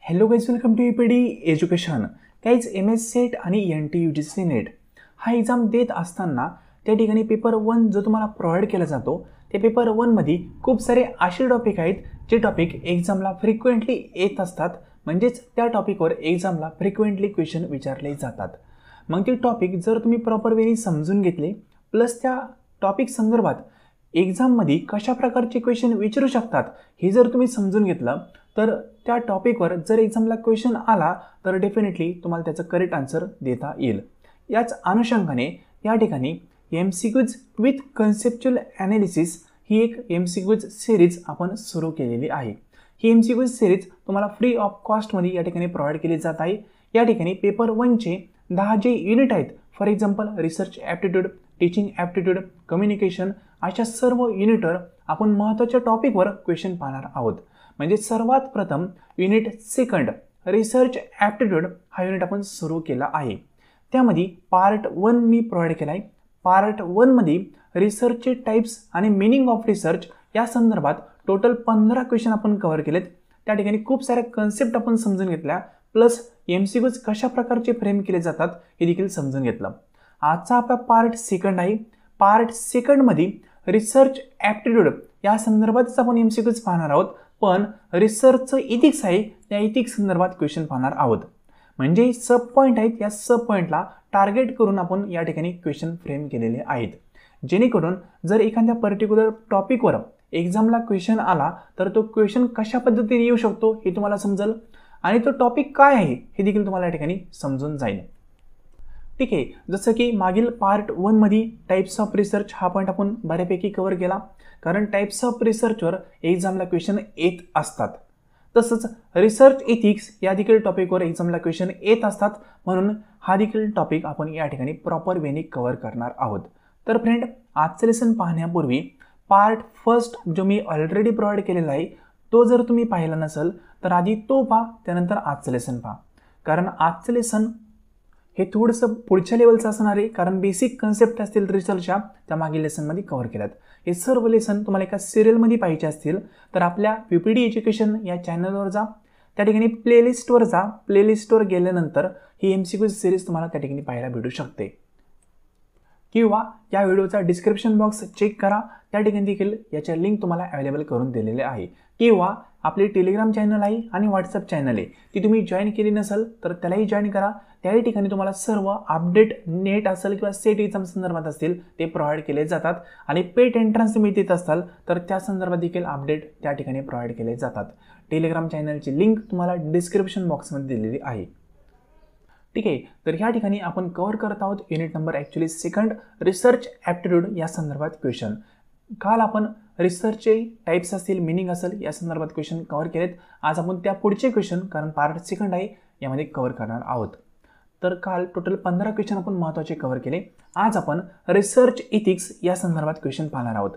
Hello guys, welcome to EPD education. Guys, MS SET आणि NT-UGC net हा exam देत असताना त्या ठिकाणी पेपर 1 जो तुम्हाला प्रोव्हाइड केला जातो त्या पेपर 1मध्ये खूप सारे असे टॉपिक आहेत जे टॉपिक एक्झामला फ्रिक्वेंटली येत असतात. म्हणजेच त्या टॉपिकवर एक्झामला फ्रिक्वेंटली क्वेश्चन विचारले जातात. मग ते टॉपिक जर तुम्ही प्रॉपर वेनी समजून घेतले प्लस त्या टॉपिक संदर्भात एक्झाममध्ये कशा प्रकारचे क्वेश्चन विचारू शकतात हे जर तुम्ही समजून घेतलं तर त्या टॉपिकवर जर एक्झामला क्वेश्चन आला तर डेफिनेटली तुम्हाला त्याचं करेक्ट आन्सर देता येईल. याच अनुषंगाने या ठिकाणी MCQs विथ कन्सेप्च्युअल ॲनालिसिस ही एक MCQs सिरीज आपण सुरू केलेली आहे. ही MCQs सिरीज तुम्हाला फ्री ऑफ कॉस्टमध्ये या ठिकाणी प्रोव्हाइड केली जात आहे. या ठिकाणी पेपर 1चे 10 जे युनिट आहेत, for example research aptitude, teaching aptitude, communication, अशा सर्व युनिटवर आपण महत्त्वाच्या टॉपिकवर क्वेश्चन पाहणार आहोत. म्हणजे सर्वात प्रथम युनिट सेकंड रिसर्च ॲप्टिट्यूड हा युनिट आपण सुरू केला आहे. त्यामध्ये पार्ट 1 मी प्रोव्हाइड केला आहे. पार्ट 1मध्ये रिसर्चचे टाईप्स आणि मिनिंग ऑफ रिसर्च या संदर्भात टोटल 15 क्वेश्चन आपण कव्हर केलेत. त्या ठिकाणी खूप साऱ्या कन्सेप्ट आपण समजून घेतल्या प्लस MCQs कशा प्रकारचे फ्रेम केले जातात हे देखील समजून घेतलं. आजचा आपला पार्ट सेकंड आहे. पार्ट सेकंडमध्ये रिसर्च ॲप्टिट्यूड या संदर्भातच आपण MCQs पाहणार आहोत, पण रिसर्चचं इथिक्स आहे त्या इथिक्स संदर्भात क्वेश्चन पाहणार आहोत. म्हणजे सब पॉईंट आहेत, या सब पॉईंटला टार्गेट करून आपण या ठिकाणी क्वेश्चन फ्रेम केलेले आहेत. जेणेकरून जर एखाद्या पर्टिक्युलर टॉपिकवर एक्झामला क्वेश्चन आला तर तो क्वेश्चन कशा पद्धतीने येऊ शकतो हे तुम्हाला समजेल आणि तो टॉपिक काय आहे हे देखील तुम्हाला या ठिकाणी समजून जाईल. ठीक आहे, जसं की मागील पार्ट 1मध्ये टाईप्स ऑफ रिसर्च हा पॉईंट आपण बऱ्यापैकी कव्हर केला, कारण टाईप्स ऑफ रिसर्चवर एक्झामला क्वेश्चन येत असतात. तसंच रिसर्च इथिक्स या देखील टॉपिकवर एक्झामला क्वेश्चन येत असतात, म्हणून हा देखील टॉपिक आपण या ठिकाणी प्रॉपर वेने कव्हर करणार आहोत. तर फ्रेंड, आजचं लेसन पाहण्यापूर्वी पार्ट फर्स्ट जो मी ऑलरेडी प्रोव्हाइड केलेला आहे तो जर तुम्ही पाहिला नसेल तर आधी तो पहा, त्यानंतर आजचं लेसन पहा. कारण आजचं लेसन हे थोडंसं पुढच्या लेवलचं असणार आहे, कारण बेसिक कन्सेप्ट असतील रिसर्चच्या त्या मागील लेसनमध्ये कव्हर केल्यात. हे सर्व लेसन तुम्हाला एका सिरियलमध्ये पाहिजे असतील तर आपल्या PPD एज्युकेशन या चॅनलवर जा, त्या ठिकाणी प्लेलिस्टवर जा. प्लेलिस्टवर गेल्यानंतर ही MCQ सिरीज तुम्हाला त्या ठिकाणी पाहायला भेटू शकते, किंवा या व्हिडिओचा डिस्क्रिप्शन बॉक्स चेक करा, त्या ठिकाणी देखील याच्या लिंक तुम्हाला अवेलेबल करून दिलेले आहे. किंवा आपली टेलिग्राम चॅनल आहे आणि व्हॉट्सअप चॅनल आहे, ती तुम्ही जॉईन केली नसेल तर त्यालाही जॉईन करा. त्याही ठिकाणी तुम्हाला सर्व अपडेट नेट असेल किंवा सेट एक्झाम संदर्भात असतील ते प्रोव्हाइड केले जातात. आणि पेट एंट्रन्स तुम्ही देत असाल तर त्या संदर्भात देखील अपडेट त्या ठिकाणी प्रोव्हाइड केले जातात. टेलिग्राम चॅनलची लिंक तुम्हाला डिस्क्रिप्शन बॉक्समध्ये दिलेली आहे. ठीक आहे, तर ह्या ठिकाणी आपण कव्हर करत आहोत unit number actually second research aptitude या संदर्भात क्वेश्चन. काल आपण रिसर्चचे टाईप्स असतील, मिनिंग असेल या संदर्भात क्वेश्चन कव्हर केलेत. आज आपण त्या पुढचे क्वेश्चन, कारण पार्ट सेकंड आहे, यामध्ये कव्हर करणार आहोत. तर काल टोटल 15 क्वेश्चन आपण महत्त्वाचे कव्हर केले. आज आपण रिसर्च इथिक्स या संदर्भात क्वेश्चन पाहणार आहोत.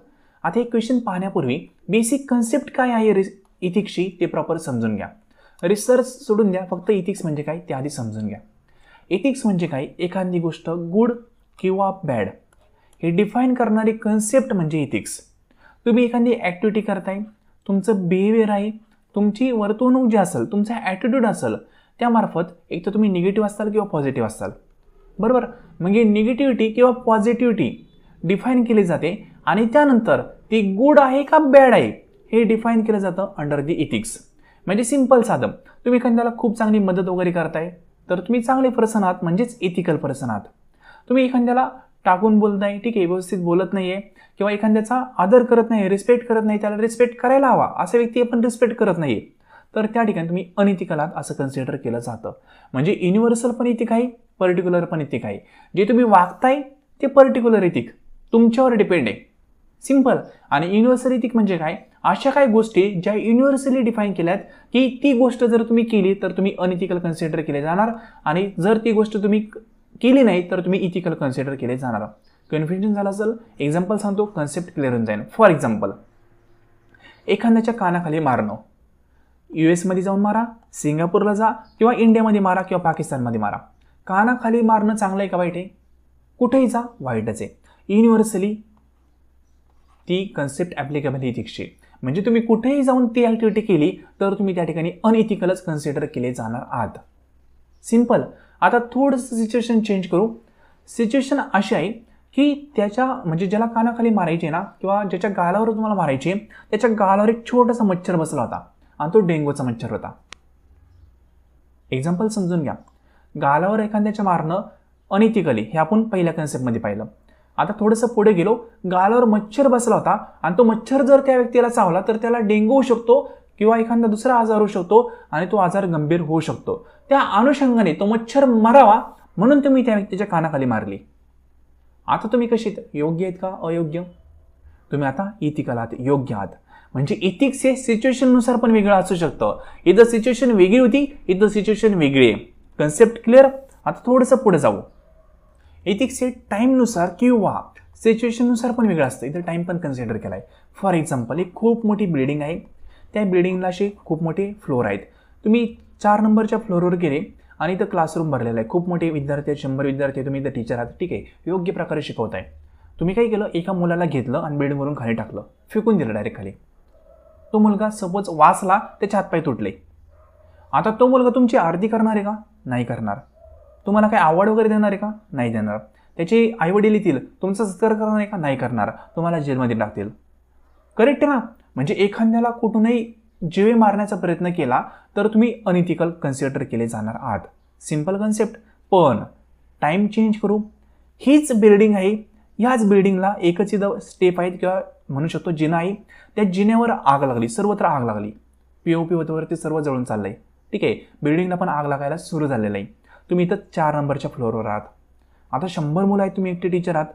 आता हे क्वेश्चन पाहण्यापूर्वी बेसिक कन्सेप्ट काय आहे इथिक्सची ते प्रॉपर समजून घ्या. रिसर्च सोडून द्या, फक्त इथिक्स म्हणजे काय ते आधी समजून घ्या. इथिक्स म्हणजे काय? एखादी गोष्ट गुड किंवा बॅड हे डिफाईन करणारी कन्सेप्ट म्हणजे इथिक्स. तुम्ही एखादी ॲक्टिव्हिटी करताय, तुमचं बिहेवियर आहे, तुमची वर्तवणूक जी असेल, तुमचा ॲटिट्यूड असेल, त्यामार्फत एक तर तुम्ही निगेटिव्ह असाल किंवा पॉझिटिव्ह असाल, बरोबर. म्हणजे निगेटिव्हिटी किंवा पॉझिटिव्हिटी डिफाईन केली जाते आणि त्यानंतर ती गुड आहे का बॅड आहे हे डिफाईन केलं जातं अंडर दी इथिक्स. म्हणजे सिम्पल साधं, तुम्ही एखाद्याला खूप चांगली मदत वगैरे करताय तर तुम्ही चांगले पर्सन आहात, म्हणजेच इथिकल पर्सन आहात. तुम्ही एखाद्याला टाकून बोलताय, ठीक आहे, व्यवस्थित बोलत नाही आहे किंवा एखाद्याचा आदर करत नाही, रिस्पेक्ट करत नाही, त्याला रिस्पेक्ट करायला हवा असा व्यक्ती आपण रिस्पेक्ट करत नाही, तर त्या ठिकाणी तुम्ही अनइथिकल आहात असं कन्सिडर केलं जातं. म्हणजे युनिव्हर्सल पण इथिक आहे, पर्टिक्युलर पण इथिक आहे. जे तुम्ही वागताय ते पर्टिक्युलर इथिक तुमच्यावर डिपेंड आहे, सिम्पल. आणि युनिव्हर्सल इथिक म्हणजे काय? अशा काही गोष्टी ज्या युनिव्हर्सली डिफाईन केल्यात की ती गोष्ट जर तुम्ही केली तर तुम्ही अनइथिकल कन्सिडर केले जाणार, आणि जर ती गोष्ट तुम्ही केली नाही तर तुम्ही इथिकल कन्सिडर केले जाणार. कन्फ्युजन झालं असेल, एक्झाम्पल सांगतो, कन्सेप्ट क्लिअर होऊन जाईल. फॉर एक्झाम्पल, एखाद्याच्या कानाखाली मारणं. US जाऊन मारा, सिंगापूरला जा, किंवा इंडियामध्ये मारा किंवा पाकिस्तानमध्ये मारा. कानाखाली मारणं चांगलं आहे का वाईट आहे? कुठेही जा वाईटच आहे. युनिव्हर्सली ती कन्सेप्ट ॲप्लिकेबल इथिक्सची. म्हणजे तुम्ही कुठेही जाऊन ती ॲक्टिव्हिटी केली तर तुम्ही त्या ठिकाणी अनइथिकलच कन्सिडर केले जाणार आहात. सिंपल. आता थोडंसं सिच्युएशन चेंज करू. सिच्युएशन अशी आहे की त्याच्या म्हणजे ज्याला कानाखाली मारायचे ना किंवा ज्याच्या गालावर तुम्हाला मारायचे त्याच्या गालावर एक छोटासा मच्छर बसला होता आणि तो डेंग्यूचा मच्छर होता. एक्झाम्पल समजून घ्या. गालावर एखाद्याच्या मारणं अनइथिकली हे आपण पहिल्या कन्सेप्टमध्ये पाहिलं. आता थोडंसं पुढे गेलो. गालावर मच्छर बसला होता आणि तो मच्छर जर त्या व्यक्तीला चावला तर त्याला डेंग्यू होऊ शकतो किंवा एखादा दुसरा आजार होऊ शकतो आणि तो आजार गंभीर होऊ शकतो. त्या अनुषंगाने तो मच्छर मरावा म्हणून तुम्ही त्या व्यक्तीच्या कानाखाली मारली. आता तुम्ही कशी योग्य आहेत का अयोग्य? तुम्ही आता इथिकल आहात, योग्य आहात. म्हणजे इथिक्स हे सिच्युएशननुसार पण वेगळं असू शकतं. इथं सिच्युएशन वेगळी होती, इथं सिच्युएशन वेगळी आहे. Concept clear? आता थोडंसं पुढे जाऊ. इथिक्स हे टाईमनुसार किंवा सिच्युएशननुसार पण वेगळं असतं. इथं टाईम पण कन्सिडर केला आहे. फॉर एक्झाम्पल एक खूप मोठी बिल्डिंग आहे. त्या बिल्डिंगला असे खूप मोठे फ्लोअर आहेत. तुम्ही 4 नंबरच्या फ्लोअरवर गेले आणि इथं क्लासरूम भरलेला आहे. खूप मोठे विद्यार्थी आहेत, 100 विद्यार्थी. तुम्ही इथं टीचर आहात, ठीक आहे, योग्य प्रकारे शिकवताय. तुम्ही काय केलं, एका मुलाला घेतलं आणि बिल्डिंगवरून खाली टाकलं, फेकून दिलं डायरेक्ट खाली. तो मुलगा सपोज वाचला, त्याचे हातपाय तुटले. आता तो मुलगा तुमची आरती करणार आहे का? नाही करणार. तुम्हाला काय आवड वगैरे देणार आहे का? नाही देणार. त्याचे आईवडील येतील, तुमचा सत्कार करणार आहे का? नाही करणार. तुम्हाला जेलमध्ये टाकतील. करेक्ट आहे ना? म्हणजे एखाद्याला कुठूनही जीवे मारण्याचा प्रयत्न केला तर तुम्ही अनइथिकल कन्सिडर केले जाणार आहात. Simple concept. पण टाईम चेंज करू. हीच बिल्डिंग आहे. ह्याच बिल्डिंगला एकच इथं स्टेप आहेत किंवा म्हणू शकतो जिना आहे. त्या जिन्यावर आग लागली, सर्वत्र आग लागली. POP वरती सर्व जळून चाललंय, ठीक आहे. बिल्डिंगला पण आग लागायला सुरू झालेलं आहे. तुम्ही इथं 4 नंबरच्या फ्लोअरवर आहात. आता 100 मुलं आहेत, तुम्ही एकटे टीचर आहात.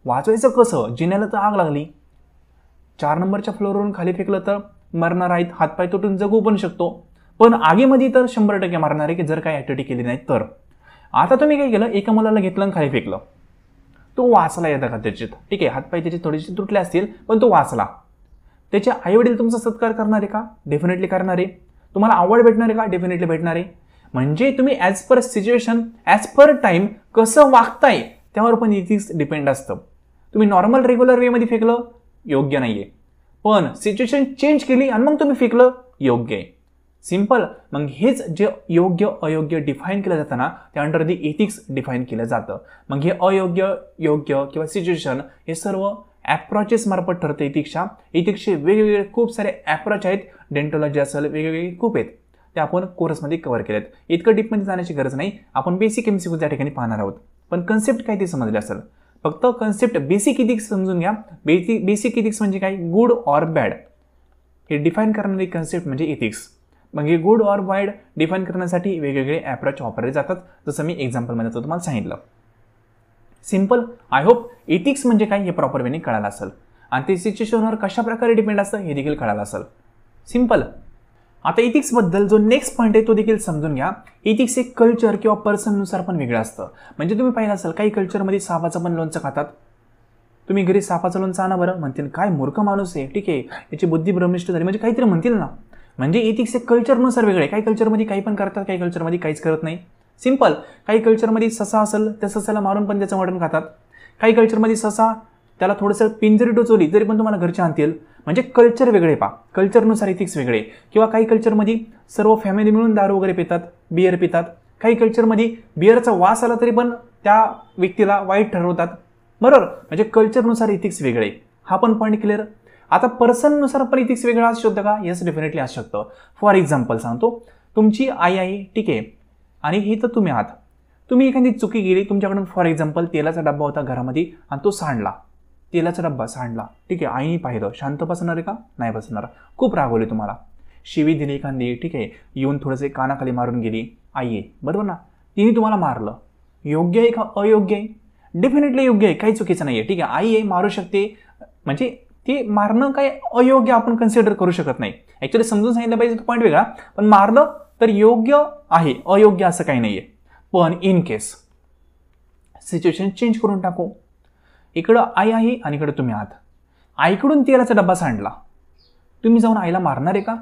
वाचवायचं कसं? जिन्याला तर आग लागली. 4 नंबरच्या फ्लोअरवरून खाली फेकलं तर मरणार आहेत, हातपाय तुटून जगू पण शकतो. पण आगीमध्ये तर 100% मारणार आहे की जर काही ॲक्टिव्हिटी केली नाही तर. आता तुम्ही काय केलं, एका मुलाला घेतलं आणि खाली फेकलं. तो वाचला येतं का त्याच्यात? ठीक आहे, हातपाय त्याचे थोडेसे तुटले असतील पण तो वाचला. त्याचे आईवडील तुमचा सत्कार करणार आहे का? डेफिनेटली करणार आहे. तुम्हाला आवड भेटणार आहे का? डेफिनेटली भेटणार आहे. म्हणजे तुम्ही as per situation, as per time कसं वागताय त्यावर पण इथिक्स डिपेंड असतं. तुम्ही नॉर्मल रेग्युलर वेमध्ये फेकलं, योग्य नाही आहे. पण सिच्युएशन चेंज केली आणि मग तुम्ही फेकलं, योग्य आहे. सिंपल. मग हेच जे योग्य अयोग्य डिफाईन केलं जातं ना, ते अंडर दी इथिक्स डिफाईन केलं जातं. मग हे अयोग्य, योग्य किंवा सिच्युएशन हे सर्व ॲप्रोचेस मार्फत ठरतं इथिक्सच्या. इथिक्सचे वेगवेगळे खूप सारे ॲप्रोच आहेत. डेंटॉलॉजी असेल, वेगवेगळे खूप आहेत. ते आपण कोर्समध्ये कव्हर केलेत. इतकं डीपमध्ये जाण्याची गरज नाही. आपण बेसिक MCQ त्या ठिकाणी पाहणार आहोत. पण कन्सेप्ट काय ते समजले असेल. फक्त कन्सेप्ट बेसिक इथिक्स समजून घ्या. बेसिक इथिक्स म्हणजे काय? गुड ऑर बॅड हे डिफाईन करणारी कन्सेप्ट म्हणजे इथिक्स. मग हे गुड ऑर बॅड डिफाईन करण्यासाठी वेगवेगळे ॲप्रोच वापरले जातात, जसं मी एक्झाम्पलमध्ये तुम्हाला सांगितलं. सिंपल. आय होप इथिक्स म्हणजे काय हे प्रॉपर वेने कळालं असेल आणि ते सिच्युएशनवर कशा प्रकारे डिपेंड असतं हे देखील कळालं असेल. सिंपल. आता इथिक्सबद्दल जो नेक्स्ट पॉईंट आहे तो देखील समजून घ्या. इथिक्स एक कल्चर किंवा पर्सननुसार पण वेगळं असतं. म्हणजे तुम्ही पाहिलं असेल काही कल्चरमध्ये सापाचं पण लोणचं खातात. तुम्ही घरी सापाचं लोणचं आणा बरं, म्हणतील काय मूर्ख माणूस आहे, ठीक आहे, याची बुद्धी भ्रमिष्ट झाली, म्हणजे काहीतरी म्हणतील ना. म्हणजे इथिक्स एक कल्चरनुसार वेगळे. काही कल्चरमध्ये काही पण करतात, काही कल्चरमध्ये काहीच करत नाही. सिंपल. काही कल्चरमध्ये ससा असेल, त्या ससाला मारून पण त्याचं मटण खातात. काही कल्चरमध्ये ससा त्याला थोडंसं पिंजरी टोचवली तरी पण तुम्हाला घरचे आणतील. म्हणजे कल्चर वेगळे पा. कल्चरनुसार इथिक्स वेगळे. किंवा काही कल्चरमध्ये सर्व फॅमिली मिळून दारू वगैरे पितात, बिअर पितात. काही कल्चरमध्ये बिअरचा वास आला तरी पण त्या व्यक्तीला वाईट ठरवतात. बरोबर. म्हणजे कल्चरनुसार इथिक्स वेगळे. हा पण पॉईंट क्लिअर. आता पर्सननुसार पण इथिक्स वेगळा असू शकतं का? येस, डेफिनेटली असू शकतं. फॉर एक्झाम्पल सांगतो. तुमची आई आहे, ठीक आहे, आणि ही तर तुम्ही आहात. तुम्ही एखादी चुकी गेली तुमच्याकडून. फॉर एक्झाम्पल तेलाचा डब्बा होता घरामध्ये आणि तो सांडला. तेलाचा डब्बा सांडला, ठीक आहे, आईने पाहिलं. शांत बसणार आहे का? नाही बसणार. खूप रागवली तुम्हाला, शिवी दिली एखादी, ठीक आहे, येऊन थोडंसं कानाखाली मारून गेली. आई आहे, बरोबर ना, तिने तुम्हाला मारलं. योग्य आहे का अयोग्य आहे? डेफिनेटली योग्य आहे, काही चुकीचं नाही आहे, ठीक आहे. आई आहे, मारू शकते. म्हणजे ते मारणं काय अयोग्य आपण कन्सिडर करू शकत नाही. ॲक्च्युली समजून सांगितलं पाहिजे, तो पॉईंट वेगळा. पण मारलं तर योग्य आहे, अयोग्य असं काही नाही आहे. पण इन केस सिच्युएशन चेंज करून टाकू. इकडं आई आहे आणि इकडं तुम्ही आहात. आईकडून तेलाचा डब्बा सांडला. तुम्ही जाऊन आईला मारणार आहे का?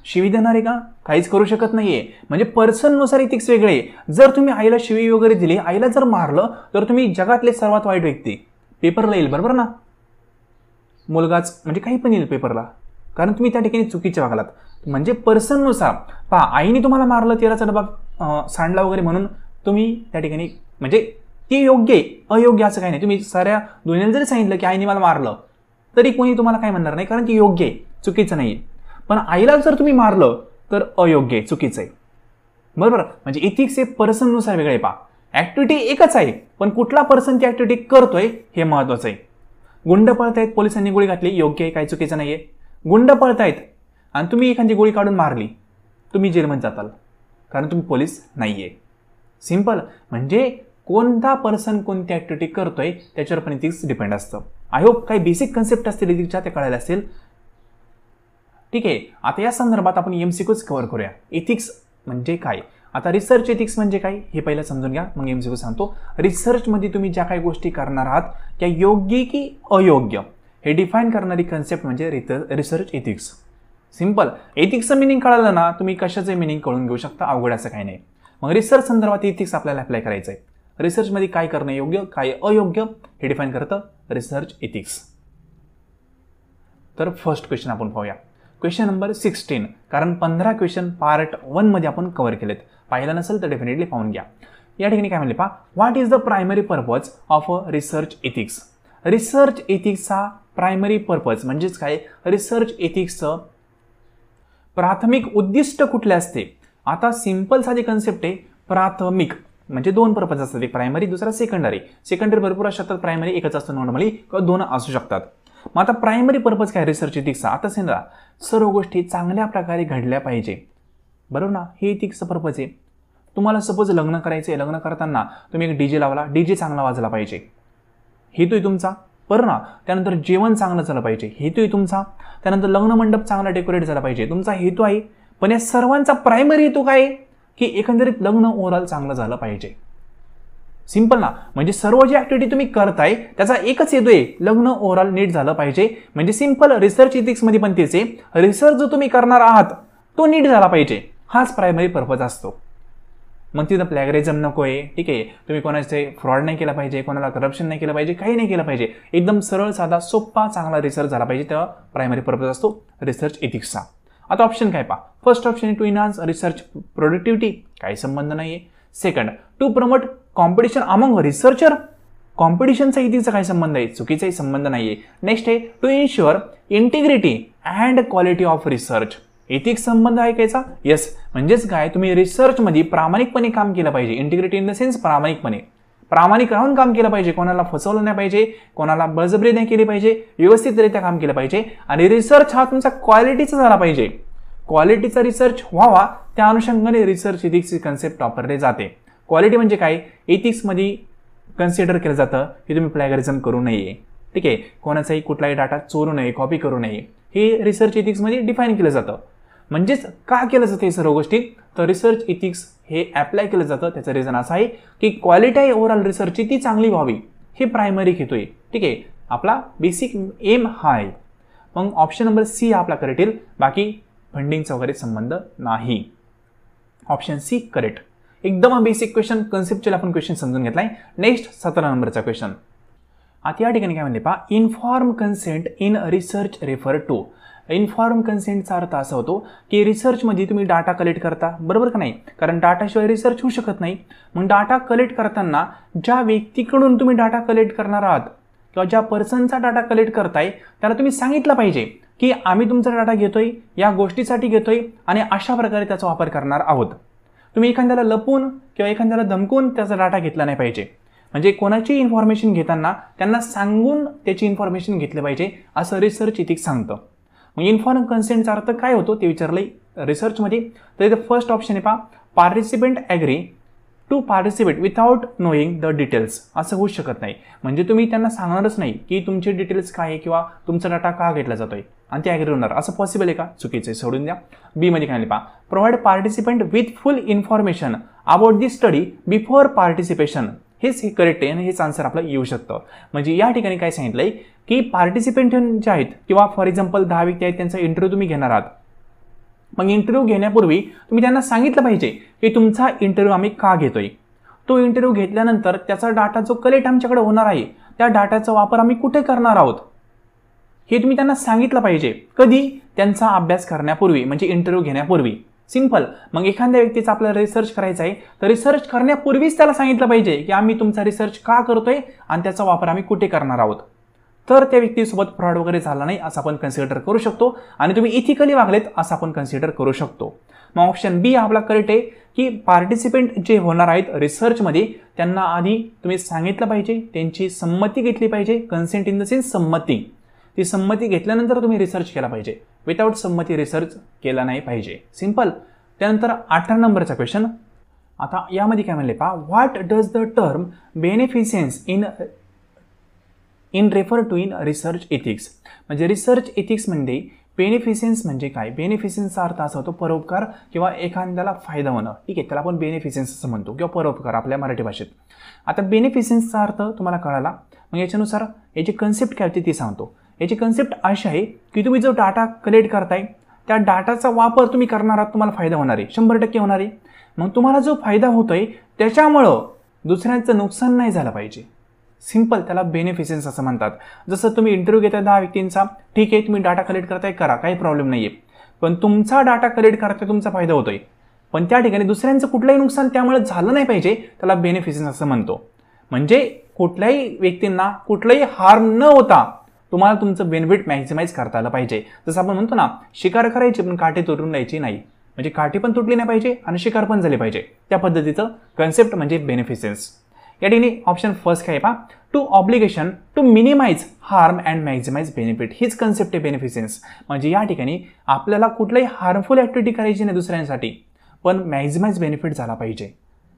शिवी देणार आहे का? काहीच करू शकत नाहीये. म्हणजे पर्सननुसार इथिक्स वेगळे. जर तुम्ही आईला शिवी वगैरे दिली, आईला जर मारलं तर तुम्ही जगातले सर्वात वाईट व्यक्ती. पेपरला येईल, बरोबर ना. मुलगाच म्हणजे काही पण येईल पेपरला. कारण तुम्ही त्या ठिकाणी चुकीचे वागलात. म्हणजे पर्सननुसार पहा, आईने तुम्हाला मारलं, तेलाचा डबा सांडला वगैरे म्हणून तुम्ही त्या ठिकाणी म्हणजे ते योग्य आहे, अयोग्य असं काही नाही. तुम्ही साऱ्या दुनियेला जरी सांगितलं की आईने मला मारलं तरी कोणी तुम्हाला काय म्हणणार नाही, कारण ते योग्य आहे, चुकीचं नाही. पण आईला जर तुम्ही मारलं तर अयोग्य आहे, चुकीचं आहे. बरोबर. म्हणजे इथिक्स हे पर्सननुसार वेगळे. पहा, ऍक्टिव्हिटी एकच आहे, पण कुठला पर्सन ती ऍक्टिव्हिटी करतोय हे महत्वाचं आहे. गुंड पळतायत, पोलिसांनी गोळी घातली, योग्य आहे, काही चुकीचं नाहीये. गुंड पळतायत आणि तुम्ही एखादी गोळी काढून मारली, तुम्ही जेलमध्ये जाताल, कारण तुम्ही पोलीस नाहीये. सिंपल. म्हणजे कोणता पर्सन कोणती ऍक्टिव्हिटी करतोय त्याच्यावर पण इथिक्स डिपेंड असतं. आय होप काही बेसिक कन्सेप्ट असतील इथिक्सच्या ते कळायला असतील. ठीक आहे. आता या संदर्भात आपण एमसीक्यूज कव्हर करूया. इथिक्स म्हणजे काय, आता रिसर्च इथिक्स म्हणजे काय हे पहिलं समजून घ्या, मग एमसीक्यू सांगतो. रिसर्चमध्ये तुम्ही ज्या काही गोष्टी करणार आहात त्या योग्य की अयोग्य हे डिफाईन करणारी कन्सेप्ट म्हणजे रिसर्च इथिक्स. सिंपल. एथिक्सचं मिनिंग कळालं ना, तुम्ही कशाचं मिनिंग कळून घेऊ शकता, अवघड असं काही नाही. मग रिसर्च संदर्भात इथिक्स आपल्याला अप्लाय करायचं आहे. रिसर्चमध्ये काय करणं योग्य, काय अयोग्य हे डिफाईन करतं रिसर्च इथिक्स. तर फर्स्ट क्वेश्चन आपण पाहूया. क्वेश्चन नंबर 16, कारण 15 क्वेश्चन पार्ट 1 मध्ये आपण कव्हर केलेत. पाहिलं नसेल तर डेफिनेटली पाहून घ्या. या ठिकाणी काय म्हणले पहा, what is the primary purpose of a research ethics. Research इथिक्सचा प्रायमरी पर्पज म्हणजेच काय, रिसर्च इथिक्सचं प्राथमिक उद्दिष्ट कुठले असते. आता सिंपल साधी कन्सेप्ट आहे. प्राथमिक म्हणजे दोन पर्पज असतात, एक प्रायमरी, दुसरा सेकंडरी. सेकंडरी भरपूर असतात, प्रायमरी एकच असतं नॉर्मली, किंवा दोन असू शकतात. मग आता प्रायमरी पर्पज काय रिसर्च इथिक्सचा. आता समजा सर्व गोष्टी चांगल्या प्रकारे घडल्या पाहिजे, बरोबर ना, हे इथिक्सचा पर्पज आहे. तुम्हाला सपोज लग्न करायचं आहे, लग्न करताना तुम्ही एक डीजे लावला, डीजे चांगला वाजला पाहिजे, हेतू आहे तुमचा, बरं ना. त्यानंतर जेवण चांगलं झालं पाहिजे, हेतू आहे तुमचा. त्यानंतर लग्न मंडप चांगला डेकोरेट झाला पाहिजे, तुमचा हेतू आहे. पण या सर्वांचा प्रायमरी हेतू काय, की एकंदरीत लग्न ओव्हरऑल चांगलं झालं पाहिजे. सिंपल ना. म्हणजे सर्व जी ऍक्टिव्हिटी तुम्ही करताय त्याचा एकच हेतू आहे, लग्न ओव्हरऑल नीट झालं पाहिजे. म्हणजे सिंपल. रिसर्च इथिक्स मध्ये पण तेच आहे, रिसर्च जो तुम्ही करणार आहात तो नीट झाला पाहिजे, हाच प्रायमरी पर्पज असतो. मग तिथं प्लॅगरिझम नको आहे, ठीक आहे, तुम्ही कोणाचे फ्रॉड नाही केला पाहिजे, कोणाला करप्शन नाही केलं पाहिजे, काही नाही केलं पाहिजे, एकदम सरळ साधा सोपा चांगला रिसर्च झाला पाहिजे, तेव्हा प्रायमरी पर्पज असतो रिसर्च इथिक्सचा. आता ऑप्शन काय पहा. First option to enhance research productivity, काही संबंध नाहीये. Second, to promote competition among researcher, कॉम्पिटिशनचा इथिक्सचा काही संबंध आहे, चुकीचाही संबंध नाहीये. नेक्स्ट आहे to ensure integrity and quality of research, ethics संबंध आहे कायचा, येस. म्हणजेच काय, तुम्ही रिसर्चमध्ये प्रामाणिकपणे काम केलं पाहिजे. इंटिग्रिटी इन द सेन्स प्रामाणिकपणे, प्रामाणिक राहून काम केलं पाहिजे, कोणाला फसवलं नाही पाहिजे, कोणाला बळजबरी नाही केली पाहिजे, व्यवस्थितरित्या काम केलं पाहिजे. आणि रिसर्च हा तुमचा क्वालिटीचा झाला पाहिजे, क्वालिटीचा रिसर्च व्हावा, त्या अनुषंगाने रिसर्च इथिक्सची कन्सेप्ट वापरली जाते. क्वालिटी म्हणजे काय, इथिक्समध्ये कन्सिडर केलं जातं की तुम्ही प्लॅगरिझम करू नये, ठीक आहे, कोणाचाही कुठलाही डाटा चोरू नये, कॉपी करू नये, हे रिसर्च इथिक्समध्ये डिफाईन केलं जातं. म्हणजेच का केलं जातं हे सर्व गोष्टी, तर रिसर्च इथिक्स हे अप्लाय केलं जातं. त्याचं रिझन असं आहे की क्वालिटी आहे ओव्हरऑल रिसर्चची ती चांगली व्हावी, हे प्रायमरी घेतोय, ठीक आहे, आपला बेसिक एम हा आहे. मग ऑप्शन नंबर सी आपला करेक्ट येईल, बाकी फंडिंगचा वगैरे संबंध नाही. Option C correct. एकदम बेसिक क्वेश्चन, कन्सेप्च्युअल आपण क्वेश्चन समजून घेतलाय. नेक्स्ट 17 नंबरचा क्वेश्चन. आता या ठिकाणी काय म्हणते पहा, inform consent in research refer to. Inform कन्सेंटचा अर्थ असा होतो की रिसर्चमध्ये तुम्ही डाटा कलेक्ट करता, बरोबर का नाही, कारण डाटाशिवाय रिसर्च होऊ शकत नाही. मग डाटा कलेक्ट करताना ज्या व्यक्तीकडून तुम्ही डाटा कलेक्ट करणार आहात किंवा ज्या पर्सनचा डाटा कलेक्ट करताय त्याला तुम्ही सांगितलं पाहिजे की आम्ही तुमचा डाटा घेतोय, या गोष्टीसाठी घेतोय आणि अशा प्रकारे त्याचा वापर करणार आहोत. तुम्ही एखाद्याला लपून किंवा एखाद्याला धमकून त्याचा डाटा घेतला नाही पाहिजे. म्हणजे कोणाची इन्फॉर्मेशन घेताना त्यांना सांगून त्याची इन्फॉर्मेशन घेतली पाहिजे, असं रिसर्च इथिक्स सांगतं. मग इन्फॉर्म कन्सेंटचा अर्थ काय होतो ते विचारलंय रिसर्चमध्ये. तर इथं फर्स्ट ऑप्शन आहे पहा, participant agree to participate without knowing the details. असं होऊ शकत नाही. म्हणजे तुम्ही त्यांना सांगणारच नाही की तुमचे डिटेल्स काय आहे किंवा तुमचा डाटा का घेतला जातोय आणि ते ॲग्री होणार, असं पॉसिबल आहे का, चुकीचं आहे, सोडून द्या. बी मध्ये काय पहा, provide participant with full information about the study before participation. हेच हे करेक्ट आहे आणि हेच आन्सर आपलं येऊ शकतं. म्हणजे या ठिकाणी काय सांगितलंय की पार्टिसिपेंट जे आहेत किंवा फॉर एक्झाम्पल 10 व्यक्ती आहेत त्यांचा इंटरव्ह्यू तुम्ही घेणार आहात. मग इंटरव्ह्यू घेण्यापूर्वी तुम्ही त्यांना सांगितलं पाहिजे की तुमचा इंटरव्ह्यू आम्ही का घेतोय. तो इंटरव्ह्यू घेतल्यानंतर त्याचा डाटा जो कलेक्ट आमच्याकडे होणार आहे त्या डाटाचा वापर आम्ही कुठे करणार आहोत, हे तुम्ही त्यांना सांगितलं पाहिजे. कधी? त्यांचा अभ्यास करण्यापूर्वी, म्हणजे इंटरव्ह्यू घेण्यापूर्वी. सिंपल. मग एखाद्या व्यक्तीचा आपल्याला रिसर्च करायचा आहे तर रिसर्च करण्यापूर्वीच त्याला सांगितलं पाहिजे की आम्ही तुमचा रिसर्च का करतोय आणि त्याचा वापर आम्ही कुठे करणार आहोत. तर त्या व्यक्तीसोबत फ्रॉड वगैरे झाला नाही असं आपण कन्सिडर करू शकतो आणि तुम्ही इथिकली वागलेत असं आपण कन्सिडर करू शकतो. मग ऑप्शन बी आपला करेक्ट आहे की पार्टिसिपेंट जे होणार आहेत रिसर्चमध्ये त्यांना आधी तुम्ही सांगितलं पाहिजे, त्यांची संमती घेतली पाहिजे. कन्सेंट इन द सेन्स संमती. ती संमती घेतल्यानंतर तुम्ही रिसर्च केला पाहिजे. विदाउट संमती रिसर्च केला नाही पाहिजे. सिंपल. त्यानंतर 18 नंबरचा क्वेश्चन. आता यामध्ये काय म्हणले पहा, what does the term beneficence in refer to in research ethics. म्हणजे रिसर्च एथिक्समध्ये बेनिफिशियन्स म्हणजे काय? बेनिफिशियन्सचा अर्थ असा होतो परोपकार किंवा एखाद्याला फायदा होणं. ठीक आहे, त्याला आपण बेनिफिशियन्स असं म्हणतो किंवा परोपकार आपल्या मराठी भाषेत. आता बेनिफिशियन्सचा अर्थ तुम्हाला कळाला. मग याच्यानुसार याची कन्सेप्ट काय होती ती सांगतो. याची कन्सेप्ट अशी आहे की तुम्ही जो डाटा कलेक्ट करताय त्या डाटाचा वापर तुम्ही करणार आहात, तुम्हाला फायदा होणार आहे, 100% होणार आहे. मग तुम्हाला जो फायदा होतोय त्याच्यामुळं दुसऱ्यांचं नुकसान नाही झालं पाहिजे. सिंपल. त्याला बेनिफिशियन्स असं म्हणतात. जसं तुम्ही इंटरव्ह्यू घेताय 10 व्यक्तींचा, ठीक आहे तुम्ही डाटा कलेक्ट करताय, करा, काही प्रॉब्लेम नाही आहे. पण तुमचा डाटा कलेक्ट करताय, तुमचा फायदा होतोय, पण त्या ठिकाणी दुसऱ्यांचं कुठलंही नुकसान त्यामुळे झालं नाही पाहिजे, त्याला बेनिफिशियन्स असं म्हणतो. म्हणजे कुठल्याही व्यक्तींना कुठलंही हार्म न होता तुम्हाला तुमचं बेनिफिट मॅक्झिमाइज करता आलं पाहिजे. जसं आपण म्हणतो ना, शिकार करायची पण काठी तुटून द्यायची नाही. म्हणजे काठी पण तुटली नाही पाहिजे आणि शिकार पण झाली पाहिजे. त्या पद्धतीचं कन्सेप्ट म्हणजे बेनिफिशियन्स. या ठिकाणी ऑप्शन फर्स्ट काय पहा, to obligation to minimize harm and maximize benefit. हीच कन्सेप्ट आहे बेनिफिशियन्स. म्हणजे या ठिकाणी आपल्याला कुठलाही हार्मफुल ॲक्टिव्हिटी करायची नाही दुसऱ्यांसाठी, पण मॅक्झिमाइज बेनिफिट झाला पाहिजे.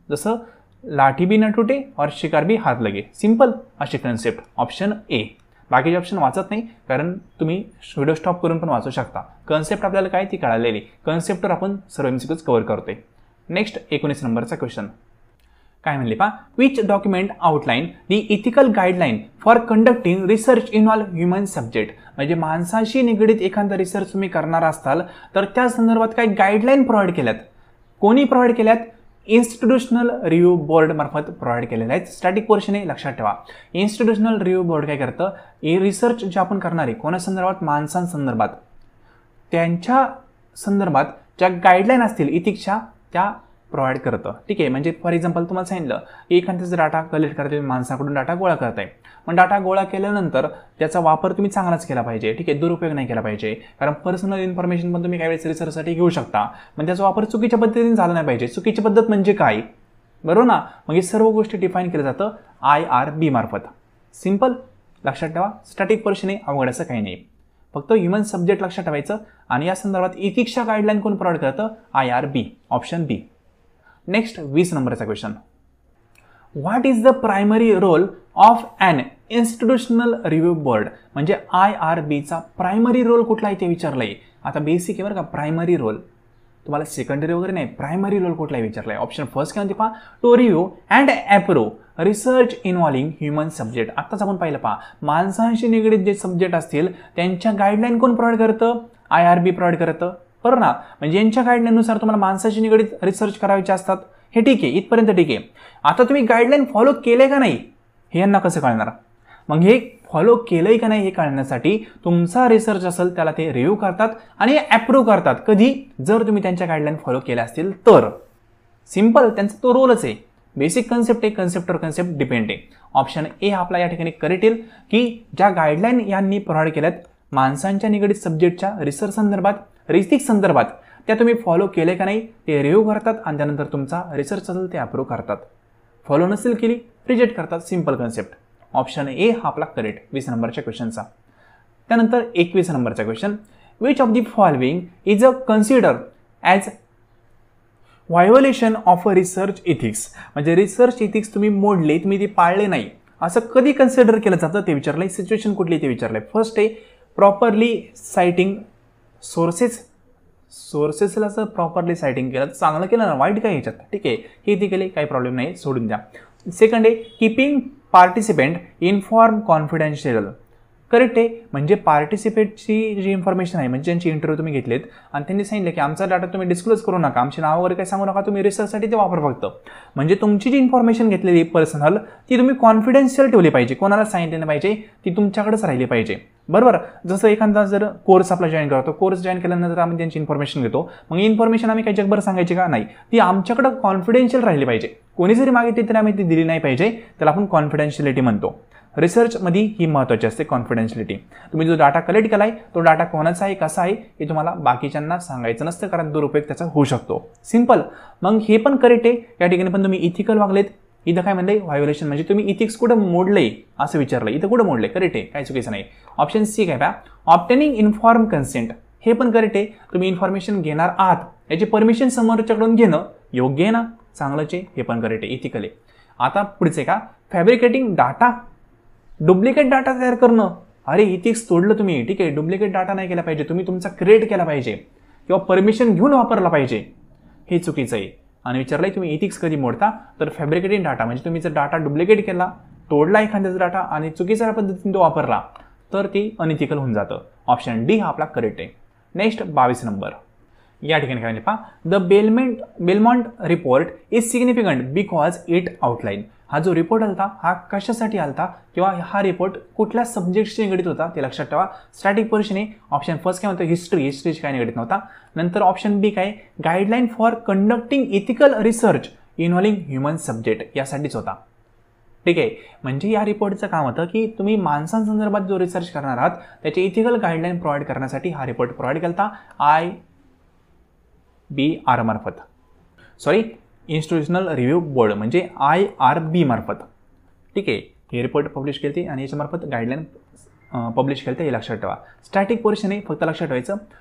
जसं लाठी बी न तुटे और शिकार बी हात लगे. सिंपल अशी कन्सेप्ट. Option A. बाकीचे ऑप्शन वाचत नाही कारण तुम्ही व्हिडिओ स्टॉप करून पण वाचू शकता. कन्सेप्ट आपल्याला काय ती कळालेली. कन्सेप्टवर आपण सर्व MCQs कव्हर करतोय. नेक्स्ट 19 नंबरचा क्वेश्चन काय म्हणले पहा, which document outline the ethical guideline for conducting research involve human subject. म्हणजे माणसाशी निगडीत एखादा रिसर्च तुम्ही करणार असाल तर त्या संदर्भात काही गाईडलाईन प्रोव्हाइड केल्यात. कोणी प्रोव्हाइड केल्यात? इन्स्टिट्यूशनल रिव्ह्यू बोर्ड मार्फत प्रोव्हाइड केलेलं आहे. स्टॅटिक पोर्शन आहे, लक्षात ठेवा. इन्स्टिट्यूशनल रिव्ह्यू बोर्ड काय करतं, हे रिसर्च जे आपण करणार आहे कोणासंदर्भात? माणसांसंदर्भात. त्यांच्या संदर्भात ज्या गाईडलाईन असतील इथिक्सच्या त्या प्रोव्हाइड करतं. ठीक आहे. म्हणजे फॉर एक्झाम्पल तुम्हाला सांगितलं की एखाद्याचा डाटा कलेक्ट करताय, माणसाकडून डाटा गोळा करताय. पण डाटा गोळा केल्यानंतर त्याचा वापर तुम्ही चांगलाच केला पाहिजे. ठीक आहे, दुरुपयोग नाही केला पाहिजे. कारण पर्सनल इन्फॉर्मेशन पण तुम्ही काही वेळेस रिसर्चसाठी घेऊ शकता, पण त्याचा वापर चुकीच्या पद्धतीने झाला नाही पाहिजे. चुकीची पद्धत म्हणजे काय? बरोबर ना. मग हे सर्व गोष्टी डिफाईन केलं जातं IRB मार्फत. सिंपल. लक्षात ठेवा. स्टॅटिक पोर्शन आहे, अवघड असं काही नाही. फक्त ह्युमन सब्जेक्ट लक्षात ठेवायचं. आणि या संदर्भात इथिक्सच्या गाईडलाईन कोण प्रोव्हाइड करतं? IRB. Option B. नेक्स्ट 20 नंबरचा question. What is the primary role of an institutional review board. म्हणजे IRBचा प्रायमरी रोल कुठला आहे ते विचारलंय. आता बेसिक आहे बरं का, प्रायमरी रोल. तुम्हाला सेकंडरी वगैरे नाही, प्रायमरी रोल कुठला आहे विचारलाय. ऑप्शन फर्स्ट काय म्हणते पहा, to review and approve research involving human subject. आत्ताच आपण पाहिलं पहा, माणसांशी निगडीत जे सब्जेक्ट असतील त्यांच्या गाईडलाईन कोण प्रोव्हाइड करतं? IRB प्रोव्हाइड करतं. बरोबर ना. म्हणजे यांच्या गाईडलाईननुसार तुम्हाला माणसाशी निगडीत रिसर्च करायचे असतात. हे ठीक आहे, इथपर्यंत ठीक आहे. आता तुम्ही गाईडलाईन फॉलो केले का नाही हे यांना कसं कळणार? मग हे फॉलो केलंय का नाही हे कळण्यासाठी तुमचा रिसर्च असेल त्याला ते रिव्ह्यू करतात आणि अप्रूव्ह करतात. कधी? जर तुम्ही त्यांच्या गाईडलाईन फॉलो केल्या असतील तर. सिंपल. त्यांचा तो रोलच आहे. बेसिक कन्सेप्ट आहे, कन्सेप्टवर कन्सेप्ट डिपेंड आहे. ऑप्शन ए आपला या ठिकाणी करेक्ट येईल की ज्या गाईडलाईन यांनी प्रोव्हाइड केल्यात माणसांच्या निगडीत सब्जेक्टच्या रिसर्च संदर्भात, रिथिक्स संदर्भात, त्या तुम्ही फॉलो केले का नाही ते रिव्ह्यू करतात आणि त्यानंतर तुमचा रिसर्च असेल ते अप्रूव्ह करतात. फॉलो नसेल केली रिजेक्ट करतात. Simple concept. ऑप्शन ए हा आपला करेक्ट 20 नंबरच्या क्वेश्चनचा. त्यानंतर 21 नंबरचा question. Which of the following is a consider as violation of a research ethics. म्हणजे रिसर्च इथिक्स तुम्ही मोडले, तुम्ही ते पाळले नाही, असं कधी कन्सिडर केलं जातं ते विचारलंय. सिच्युएशन कुठली ते विचारलंय. फर्स्ट आहे प्रॉपरली सायटिंग सोर्सेस. सोर्सेसला जर प्रॉपरली सायटिंग केलं, चांगलं केलं ना, वाईट काय ह्याच्यात? ठीक आहे, हे ती केले, काही प्रॉब्लेम नाही, सोडून द्या. सेकंड आहे keeping participant inform confidential. Correct आहे. म्हणजे पार्टिसिपेटची जी इन्फॉर्मेशन आहे, म्हणजे ज्यांची इंटरव्ह्यू तुम्ही घेतलेत आणि त्यांनी सांगितलं की आमचा डाटा तुम्ही डिस्क्लोज करू नका, आमची नाव वगैरे काही सांगू नका, तुम्ही रिसर्चसाठी ते वापर फक्त. म्हणजे तुमची जी इन्फॉर्मेशन घेतलेली पर्सनल ती तुम्ही कॉन्फिडेन्शियल ठेवली पाहिजे, कोणाला सांगितली नाही पाहिजे, ती तुमच्याकडेच राहिली पाहिजे. बरोबर. जसं एखादा जर कोर्स आपला जॉईन करतो, कोर्स जॉईन केल्यानंतर आम्ही त्यांची इन्फॉर्मेशन घेतो, मग ही इन्फॉर्मेशन आम्ही काही जगभर सांगायची का नाही, ती आमच्याकडे कॉन्फिडेन्शियल राहिली पाहिजे. कोणी जरी मागितली तरी आम्ही ती दिली नाही पाहिजे, त्याला आपण कॉन्फिडेन्शियलिटी म्हणतो. रिसर्चमध्ये ही महत्त्वाची असते कॉन्फिडेन्शियलिटी. तुम्ही जो डाटा कलेक्ट केलाय तो डाटा कोणाचा आहे, कसा आहे हे तुम्हाला बाकीच्यांना सांगायचं नसतं, कारण दुरुपयोग त्याचा होऊ शकतो. सिंपल. मग हे पण करेक्ट आहे. या ठिकाणी पण तुम्ही इथिकल वागलेत. इथं काय म्हणले, व्हायोलेशन, म्हणजे तुम्ही इथिक्स कुठं मोडले असं विचारलं. इथं कुठं मोडले, करेक्ट आहे, काय चुकीचं नाही. ऑप्शन सी काय बा, ऑब्टेनिंग इन्फॉर्म कन्सेंट, हे पण करेक्ट आहे. तुम्ही इन्फॉर्मेशन घेणार आहात, याची परमिशन समोरच्याकडून घेणं योग्य आहे ना, चांगलंच आहे, हे पण करेक्ट आहे, इथिकल आहे. आता पुढचे का, फॅब्रिकेटिंग डाटा, डुप्लिकेट डाटा तयार करणं. अरे इथिक्स तोडलं तुम्ही, ठीक आहे, डुप्लिकेट डाटा नाही केला पाहिजे, तुम्ही तुमचा क्रिएट केला पाहिजे किंवा परमिशन घेऊन वापरला पाहिजे, हे चुकीचं आहे. आणि विचारलंय तुम्ही इथिक्स कधी मोडता, तर फॅब्रिकेटिंग डाटा म्हणजे तुम्ही जर डाटा डुप्लिकेट केला, तोडला एखाद्याचा डाटा आणि चुकीच्या पद्धतीने तो वापरला तर ती अनइथिकल होऊन जातं. ऑप्शन डी हा आपला करेक्ट आहे. Next 22 number. या ठिकाणी काय पहा, the Belmont report is significant because it outline. हा जो रिपोर्ट आलता हा कशासाठी आलता किंवा हा रिपोर्ट कुठल्या सब्जेक्टशी निगडीत होता ते लक्षात ठेवा. Static portion. ऑप्शन फर्स्ट काय म्हणतो, हिस्ट्रीशी काय निगडीत नव्हता. नंतर ऑप्शन बी काय, guideline for conducting ethical research involving human subject, यासाठीच होता. ठीक आहे. म्हणजे या रिपोर्टचं काम होतं की तुम्ही माणसांसंदर्भात जो रिसर्च करणार आहात त्याचे इथिकल गाईडलाईन प्रोव्हाइड करण्यासाठी हा रिपोर्ट प्रोव्हाइड केला IBR मार्फत, सॉरी इन्स्टिट्यूशनल रिव्ह्यू बोर्ड म्हणजे IRB मार्फत. ठीक आहे. हे रिपोर्ट पब्लिश केली आणि याच्यामार्फत गाईडलाईन पब्लिश केलं हे लक्षात ठेवा. स्टॅटिक पोर्शन आहे, फक्त लक्षात ठेवायचं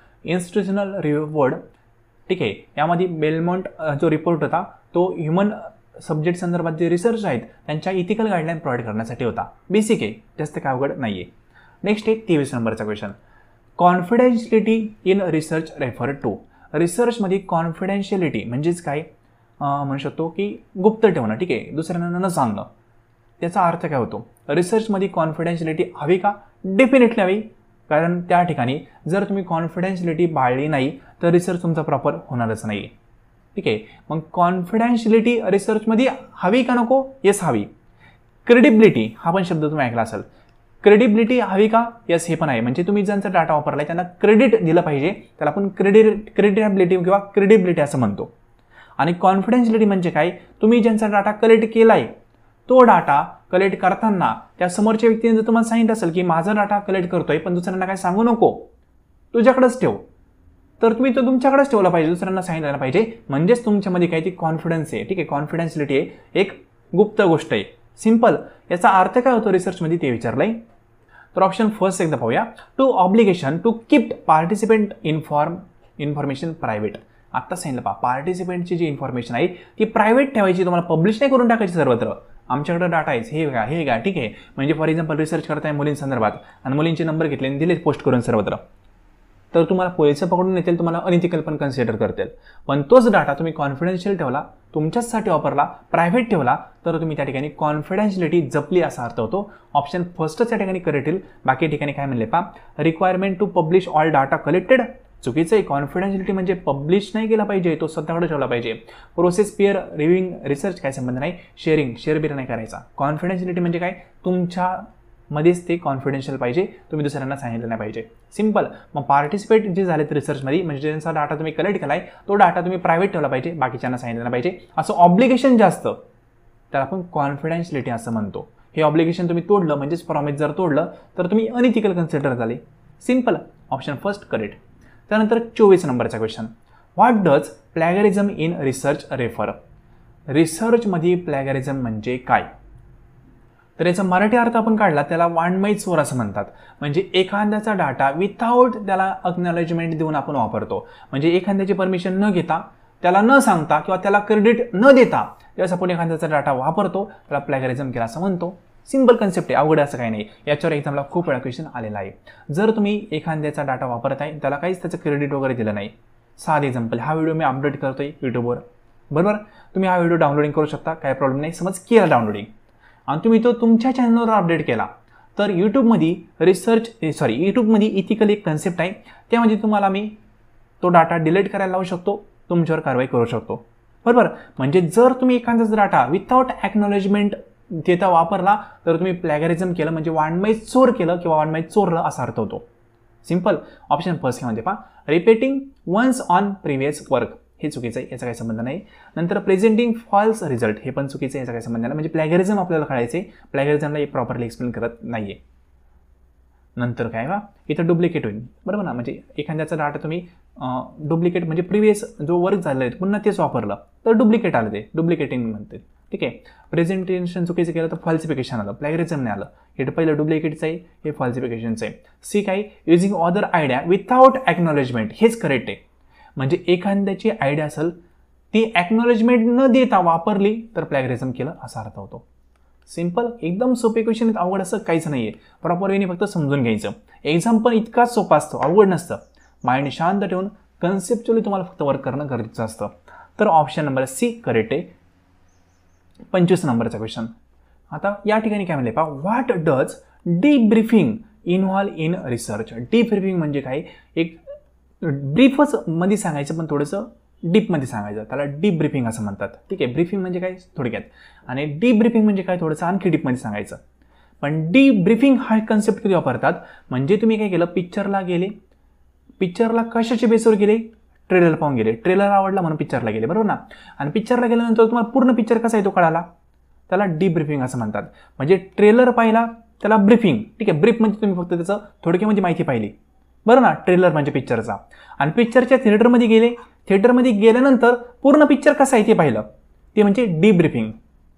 इन्स्टिट्यूशनल रिव्ह्यू बोर्ड. ठीक आहे. यामध्ये बेलमॉन्ट जो रिपोर्ट होता तो ह्युमन सब्जेक्ट संदर्भात जे रिसर्च आहेत त्यांच्या इथिकल गाईडलाईन प्रोव्हाइड करण्यासाठी होता. बेसिक आहे, जास्त काय अवघड नाही आहे. नेक्स्ट आहे 23 नंबरचा question, confidentiality in research refer to. रिसर्चमध्ये कॉन्फिडेन्शियलिटी म्हणजेच काय म्हणू शकतो की गुप्त ठेवणं. ठीक आहे, दुसऱ्यांना न सांगणं. त्याचा अर्थ काय होतो, रिसर्चमध्ये कॉन्फिडेन्शियलिटी हवी का, डेफिनेटली हवी. कारण त्या ठिकाणी जर तुम्ही कॉन्फिडेन्शियलिटी बाळली नाही तर रिसर्च तुमचा प्रॉपर होणारच नाही. ठीक आहे. मग कॉन्फिडेन्शियलिटी रिसर्चमध्ये हवी का नको, येस हवी. क्रेडिबिलिटी हा पण शब्द तुम्ही ऐकला असेल, क्रेडिबिलिटी हवी का, येस हे पण आहे. म्हणजे तुम्ही ज्यांचा डाटा वापरलाय त्यांना क्रेडिट दिलं पाहिजे, त्याला आपण क्रेडिटेबिलिटी किंवा क्रेडिबिलिटी असं म्हणतो. आणि कॉन्फिडेन्शियलिटी म्हणजे काय, तुम्ही ज्यांचा डाटा कलेक्ट केलाय तो डाटा कलेक्ट करताना त्या समोरच्या व्यक्तीने जर तुम्हाला सांगितलं असेल की माझा डाटा कलेक्ट करतोय पण दुसऱ्यांना काय सांगू नको, तुझ्याकडेच ठेव, तर तुम्ही तो तुमच्याकडेच ठेवला पाहिजे, दुसऱ्यांना सांगितलं पाहिजे. म्हणजेच तुमच्यामध्ये काही ती कॉन्फिडन्स आहे. ठीक आहे, कॉन्फिडेन्शियलिटी आहे, एक गुप्त गोष्ट आहे. सिंपल. याचा अर्थ काय होतो रिसर्चमध्ये ते विचारलंय. तर ऑप्शन फर्स्ट एकदा पाहूया, to obligation to keep participant information private. आत्ता सांगितलं पहा, पार्टिसिपेंटची जी इन्फॉर्मेशन आहे ती प्रायव्हेट ठेवायची, तुम्हाला पब्लिश नाही करून टाकायची सर्वत्र. आमच्याकडे डाटा आहे, हे का ठीक आहे. म्हणजे फॉर एक्झाम्पल रिसर्च करताय मुलींसंदर्भात आणि मुलींचे नंबर घेतले आणि दिले पोस्ट करून सर्वत्र, तर तुम्हाला पोलिस पकडून येतील, तुम्हाला अनइथिकल पण कन्सिडर करतील. पण तोच डाटा तुम्ही कॉन्फिडेन्शियल ठेवला, तुमच्याचसाठी वापरला, प्रायव्हेट ठेवला, तर तुम्ही त्या ठिकाणी कॉन्फिडेन्शियलिटी जपली असा अर्थ होतो. ऑप्शन फर्स्टच त्या ठिकाणी करेक्ट येईल. बाकी ठिकाणी काय म्हणले पहा, requirement to publish all data collected, चुकीचं आहे. कॉन्फिडेन्शियलिटी म्हणजे पब्लिश नाही केला पाहिजे, तो स्वतःकडे ठेवला पाहिजे. प्रोसेस पेअर रिव्ह्यूइंग रिसर्च काय संबंध नाही. शेअर नाही करायचा. कॉन्फिडेन्शियलिटी म्हणजे काय, तुमच्यामध्येच ते कॉन्फिडेन्शियल पाहिजे, तुम्ही दुसऱ्यांना सांगितलं नाही पाहिजे. सिंपल. मग पार्टिसिपेट जे झालेत रिसर्चमध्ये म्हणजे ज्यांचा डाटा तुम्ही कलेक्ट केलाय तो डाटा तुम्ही प्रायव्हेट ठेवला पाहिजे, बाकीच्यांना सांगितलं नाही पाहिजे. असं ऑब्लिगेशन जास्त, त्याला आपण कॉन्फिडेन्शियलिटी असं म्हणतो. हे ऑब्लिगेशन तुम्ही तोडलं म्हणजेच प्रॉमिस जर तोडलं तर तुम्ही अनइथिकल कन्सिडर झाले. सिंपल. Option first correct. त्यानंतर 24 नंबरचा question, what does plagiarism in research refer. रिसर्चमध्ये प्लॅगरिझम म्हणजे काय, तर याचा मराठी अर्थ आपण काढला, त्याला वाङ्मय चोर असं म्हणतात. म्हणजे एखाद्याचा डाटा विथआउट त्याला अक्नॉलेजमेंट देऊन आपण वापरतो. म्हणजे एखाद्याची परमिशन न घेता, त्याला न सांगता किंवा त्याला क्रेडिट न देता त्यावेळेस आपण एखाद्याचा डाटा वापरतो, त्याला प्लॅगरिझम केला असं म्हणतो. सिंपल कन्सेप्ट आहे, अवघड असं काही नाही. याच्यावर एक्झामला खूप वेळा क्वेश्चन आलेला आहे. जर तुम्ही एखाद्याचा डाटा वापरत आहे, त्याला काहीच त्याचं क्रेडिट वगैरे दिलं नाही, साधे एक्झाम्पल, हा व्हिडिओ मी अपलोड करतोय यूट्यूबवर, बरोबर, तुम्ही हा व्हिडिओ डाउनलोडिंग करू शकता, काही प्रॉब्लेम नाही. समज केला डाउनलोडिंग आणि तुम्ही तो तुमच्या चॅनलवर अपडेट केला, तर यूट्यूबमध्ये इथिकल एक कन्सेप्ट आहे, त्यामध्ये तुम्हाला मी तो डाटा डिलीट करायला लावू शकतो, तुमच्यावर कारवाई करू शकतो, बरोबर. म्हणजे जर तुम्ही एखादाच डाटा विथआउट ॲक्नॉलेजमेंट देता वापरला तर तुम्ही प्लॅगरिझम केलं, म्हणजे वाङ्मय चोर केलं किंवा वाङ्मय चोरलं असा अर्थ होतो. सिंपल. ऑप्शन फर्स्ट मध्ये पहा, repeating once on previous work, हे चुकीचं आहे, याचा काही संबंध नाही. नंतर प्रेझेंटिंग फॉल्स रिझल्ट, हे पण चुकीचं आहे, याचा काही संबंध नाही. म्हणजे प्लॅगरिझम आपल्याला कळायचं आहे, प्लॅगरिझमला प्रॉपरली एक्सप्लेन करत नाहीये. नंतर काय बा, इथं डुप्लिकेट होईल, बरोबर ना. म्हणजे एखाद्याचा डाटा तुम्ही डुप्लिकेट म्हणजे प्रिव्हियस जो वर्क झालं आहे पुन्हा तेच वापरलं तर डुप्लिकेट आलं, ते डुप्लिकेटिंग म्हणते, ठीक आहे. प्रेझेंटेशन चुकीचं केलं तर फॉल्सिफिकेशन आलं, प्लॅगरिझम नाही आलं. हे पहिलं डुप्लिकेटचं आहे, हे फॉल्सिफिकेशनचं आहे. सी काय, using other idea without acknowledgement, हेच करेक्ट आहे. म्हणजे एखाद्याची आयडिया असेल ती ॲक्नॉलेजमेंट न देता वापरली तर प्लॅगरिझम केलं असा अर्थ होतो. सिंपल, एकदम सोपे क्वेश्चन, अवघड असं काहीच नाही आहे. प्रॉपर वेने फक्त समजून घ्यायचं. एक्झाम पण इतकाच सोपा असतो, अवघड नसतं. माइंड शांत ठेवून कन्सेप्च्युअली तुम्हाला फक्त वर्क करणं गरजेचं असतं. तर ऑप्शन नंबर सी करेक्ट आहे. 25 नंबरचा क्वेश्चन. आता या ठिकाणी काय म्हणले पहा, what does debriefing involve in research. Debriefing म्हणजे काय, एक ब्रीफच मध्ये सांगायचं पण थोडंसं डीपमध्ये सांगायचं, त्याला डीप ब्रीफिंग असं म्हणतात, ठीक आहे. ब्रीफिंग म्हणजे काय थोडक्यात, आणि डीप ब्रीफिंग म्हणजे काय थोडंसं आणखी डीपमध्ये सांगायचं. पण डीप ब्रीफिंग हा कन्सेप्ट कधी वापरतात, म्हणजे तुम्ही काय केलं, पिक्चरला गेले, पिक्चरला कशाच्या बेसवर गेले, ट्रेलर पाहून गेले, ट्रेलर आवडला म्हणून पिक्चरला गेले, बरोबर ना. आणि पिक्चरला गेल्यानंतर तुम्हाला पूर्ण पिक्चर कसा आहे तो कळाला, त्याला डीप ब्रीफिंग असं म्हणतात. म्हणजे ट्रेलर पाहिला त्याला ब्रीफिंग, ठीक आहे. ब्रीफ म्हणजे तुम्ही फक्त त्याचं थोडक्यामध्ये माहिती पाहिली, बरं ना. ट्रेलर म्हणजे पिक्चरचा. आणि पिक्चरच्या थिएटरमध्ये गेले, थिएटरमध्ये गेल्यानंतर पूर्ण पिक्चर कसा आहे ते पाहिलं, ते म्हणजे डीप ब्रीफिंग.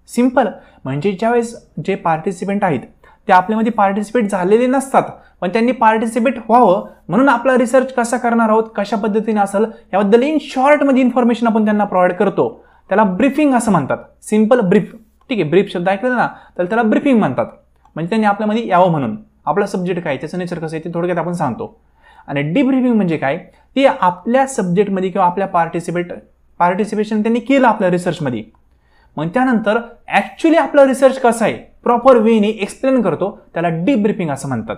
सिंपल. म्हणजे ज्यावेळेस जे पार्टिसिपेंट आहेत ते आपल्यामध्ये पार्टिसिपेट झालेले नसतात, पण त्यांनी पार्टिसिपेट व्हावं म्हणून आपला रिसर्च कसा करणार आहोत, कशा पद्धतीने असेल याबद्दल इन शॉर्टमध्ये इन्फॉर्मेशन आपण त्यांना प्रोव्हाइड करतो, त्याला ब्रीफिंग असं म्हणतात. सिंपल ब्रीफ, ठीक आहे. ब्रीफ शब्द ऐकलं ना तर त्याला ब्रीफिंग म्हणतात. म्हणजे त्यांनी आपल्यामध्ये यावं म्हणून. आपला सब्जेक्ट काय, त्याचं नेचर कसं आहे ते थोडक्यात आपण सांगतो. आणि डीब्रीफिंग म्हणजे काय, ते आपल्या सब्जेक्टमध्ये किंवा आपल्या पार्टिसिपेशन त्यांनी केलं आपल्या रिसर्चमध्ये, मग त्यानंतर ॲक्च्युली आपला रिसर्च कसा आहे प्रॉपर वेने एक्सप्लेन करतो, त्याला डीब्रीफिंग असं म्हणतात,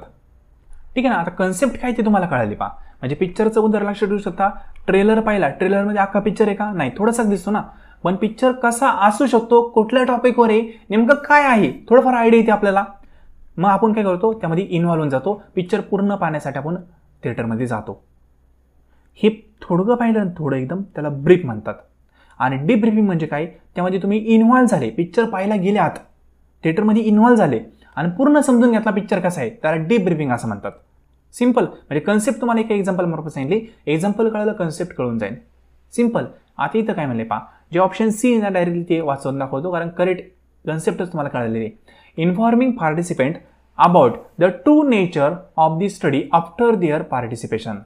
ठीक आहे ना. आता कन्सेप्ट काय ते तुम्हाला कळाली पहा. म्हणजे पिक्चरचं उदाहरण लक्षात ठेवू शकता. ट्रेलर पाहिला, ट्रेलरमध्ये अख्खा पिक्चर आहे का, नाही, थोडासाच दिसतो ना. पण पिक्चर कसा असू शकतो, कुठल्या टॉपिकवर आहे, नेमकं काय आहे, थोडंफार आयडिया येते आपल्याला. मग आपण काय करतो, त्यामध्ये इन्व्हॉल्व होऊन जातो. पिक्चर पूर्ण पाहण्यासाठी आपण थिएटरमध्ये जातो. हे थोडं पाहिलं थोडं एकदम, त्याला ब्रीफ म्हणतात. आणि डीब्रीफिंग म्हणजे काय, त्यामध्ये तुम्ही इन्व्हॉल्व झाले, पिक्चर पाहायला गेले आत, थिएटरमध्ये इन्व्हॉल्व झाले आणि पूर्ण समजून घेतला पिक्चर कसा आहे, त्याला डीब्रीफिंग असं म्हणतात. सिंपल. म्हणजे कन्सेप्ट तुम्हाला एक एक्झाम्पल मार्फत सांगितली, एक्झाम्पल कळलं कन्सेप्ट कळून जाईल. सिंपल. आता इथं काय म्हणले पहा, जे ऑप्शन सी ना डायरेक्टली ते वाचवून दाखवतो, कारण करेक्ट कन्सेप्टच तुम्हाला कळलेली आहे. Informing participant about the true nature of the study after their participation,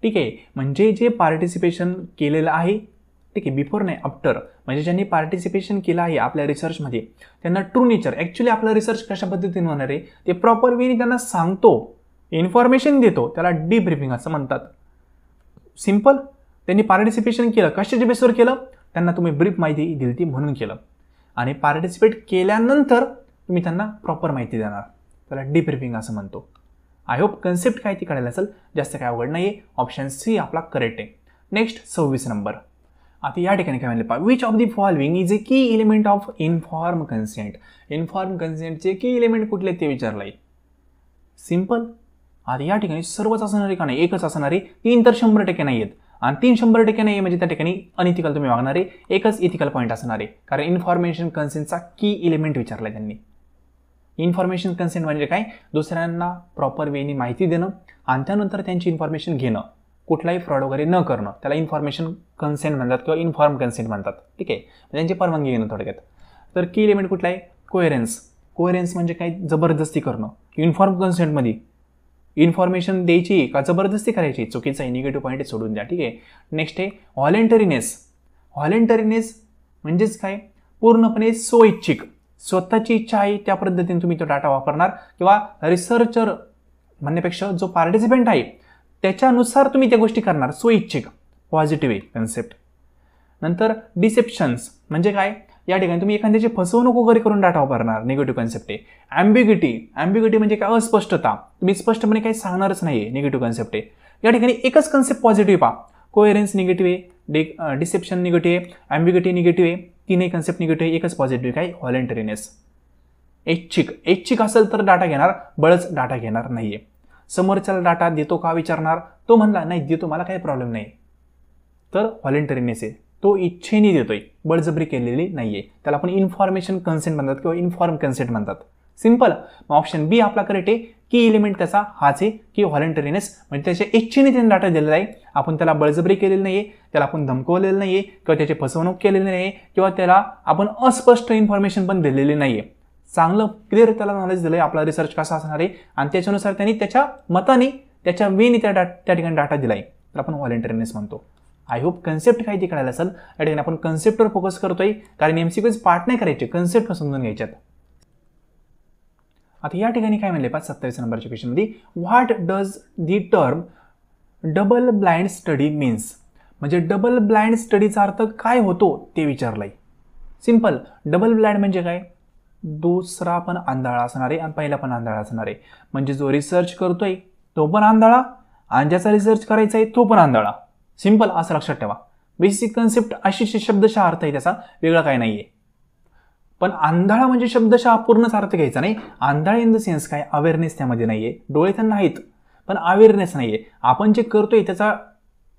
ठीक आहे. म्हणजे जे पार्टिसिपेशन केलेलं आहे, ठीक आहे, बिफोर नाही आफ्टर, म्हणजे ज्यांनी पार्टिसिपेशन केलं आहे आपल्या रिसर्चमध्ये त्यांना ट्रू नेचर, ॲक्च्युली आपला रिसर्च कशा पद्धतीने होणार आहे ते प्रॉपर वेने त्यांना सांगतो, इन्फॉर्मेशन देतो, त्याला डीब्रीफिंग असं म्हणतात. सिंपल. त्यांनी पार्टिसिपेशन केलं, कशाच्या बेसवर केलं, त्यांना तुम्ही ब्रीफ माहिती दिली ती म्हणून केलं. आणि पार्टिसिपेट केल्यानंतर तुम्ही त्यांना प्रॉपर माहिती देणार, त्याला डीब्रीफिंग असं म्हणतो. आय होप कन्सेप्ट काय ती कळायला असेल, जास्त काय अवघड नाही आहे. ऑप्शन सी आपला करेक्ट आहे. नेक्स्ट 26 नंबर. आता या ठिकाणी काय म्हणले पहा, which of the following is a key element of inform consent. Inform कन्सेंटचे की एलिमेंट कुठले ते विचारलं आहे. सिंपल. आता या ठिकाणी सर्वच असणारे का नाही, एकच असणारे, 3 तर 100% नाही आहेत. आणि 3 100% नाही म्हणजे त्या ठिकाणी अनइथिकल तुम्ही वागणारे, एकच इथिकल पॉईंट असणार आहे. कारण इन्फॉर्मेशन कन्सेंटचा की एलिमेंट विचारला आहे त्यांनी. इन्फॉर्मेशन कन्सेंट म्हणजे काय, दुसऱ्यांना प्रॉपर वेनी माहिती देणं आणि त्यानंतर त्यांची इन्फॉर्मेशन घेणं, कुठलाही फ्रॉड वगैरे न करणं, त्याला इन्फॉर्मेशन कन्सेंट म्हणतात किंवा इन्फॉर्म कन्सेंट म्हणतात, ठीक आहे. त्यांची परवानगी घेणं थोडक्यात. तर की एलिमेंट कुठला आहे, कोहेरन्स. कोहेरन्स म्हणजे काय, जबरदस्ती करणं. इन्फॉर्म कन्सेंटमध्ये इन्फॉर्मेशन द्यायची का जबरदस्ती करायची, चुकीचा आहे, निगेटिव्ह पॉईंट सोडून द्या, ठीक आहे. नेक्स्ट आहे व्हॉलेंटरीनेस. व्हॉलेंटरीनेस म्हणजेच काय, पूर्णपणे स्वइच्छिक, स्वतःची इच्छा आहे त्या पद्धतीने तुम्ही तो डाटा वापरणार, किंवा रिसर्चर म्हणण्यापेक्षा जो पार्टिसिपेंट आहे त्याच्यानुसार तुम्ही त्या गोष्टी करणार, स्वइच्छिक, पॉझिटिव्ह आहे कन्सेप्ट. नंतर डिसेप्शन्स म्हणजे काय, या ठिकाणी तुम्ही एखाद्याची फसवणूक वगैरे करून डाटा वापरणार, निगेटिव्ह कन्सेप्ट आहे. ॲम्बिग्युटी म्हणजे काय, अस्पष्टता, तुम्ही स्पष्टपणे काही सांगणारच नाही आहे, निगेटिव्ह कन्सेप्ट आहे. या ठिकाणी एकच कन्सेप्ट पॉझिटिव्ह पहा, कोहेरन्स निगेटिव्ह आहे, डिसेप्शन निगेटिव्ह आहे, ॲम्बिग्युटी निगेटिव्ह आहे, तीनही कन्सेप्ट निगेटिव्ह आहे, एकच पॉझिटिव्ह काय, व्हॉलंटरीनेस. ऐच्छिक असेल तर डाटा घेणार, बळच डाटा घेणार नाहीये. समोरच्याला डाटा देतो का विचारणार, तो म्हणला नाही देतो, मला काही प्रॉब्लेम नाही, तर व्हॉलंटरीनेस आहे, तो इच्छेने देतोय, बळजबरी केलेली नाहीये, त्याला आपण इन्फॉर्मेशन कन्सेंट म्हणतात किंवा इन्फॉर्म कन्सेंट म्हणतात. सिंपल. मग ऑप्शन बी आपला करेक्ट आहे. की एलिमेंट त्याचा हाच आहे की व्हॉलंटरीनेस, म्हणजे त्याच्या इच्छेने त्याने डाटा दिलेला आहे, आपण त्याला बळजबरी केलेली नाहीये, त्याला आपण धमकवलेलं नाहीये किंवा त्याची फसवणूक केलेली नाहीये किंवा त्याला आपण अस्पष्ट इन्फॉर्मेशन पण दिलेली नाहीये. चांगलं क्लिअर त्याला नॉलेज दिलंय आपला रिसर्च कसा असणार आहे आणि त्याच्यानुसार त्यांनी त्याच्या मताने त्याच्या वेने त्या ठिकाणी डाटा दिलाय, तर आपण व्हॉलंटरीनेस म्हणतो. आय होप कन्सेप्ट काय ते कळायला असेल. या ठिकाणी आपण कन्सेप्टवर फोकस करतोय, कारण एमसीक्यूज पार्ट नाही करायचे, कन्सेप्ट समजून घ्यायच्यात. आता या ठिकाणी काय म्हणले 27 नंबरच्या क्वेश्चनमध्ये, what does the term double blind study means, म्हणजे डबल ब्लाइंड स्टडीचा अर्थ काय होतो ते विचारलाय. सिंपल. डबल ब्लाइंड म्हणजे काय, दुसरा पण आंधळा असणार आहे आणि पहिला पण आंधळा असणार आहे, म्हणजे जो रिसर्च करतोय तो पण आंधळा आणि ज्याचा रिसर्च करायचा आहे तो पण आंधळा. सिंपल, असं लक्षात ठेवा. बेसिक कन्सेप्ट अशी शब्दशः अर्थ आहे त्याचा, वेगळा काय नाहीये. पण आंधळा म्हणजे शब्दशः पूर्णच अर्थ घ्यायचा नाही. आंधळा इन द सेन्स काय, अवेअरनेस त्यामध्ये नाहीये, डोळे त्यांना आहेत पण अवेअरनेस नाहीये. आपण जे करतोय त्याचा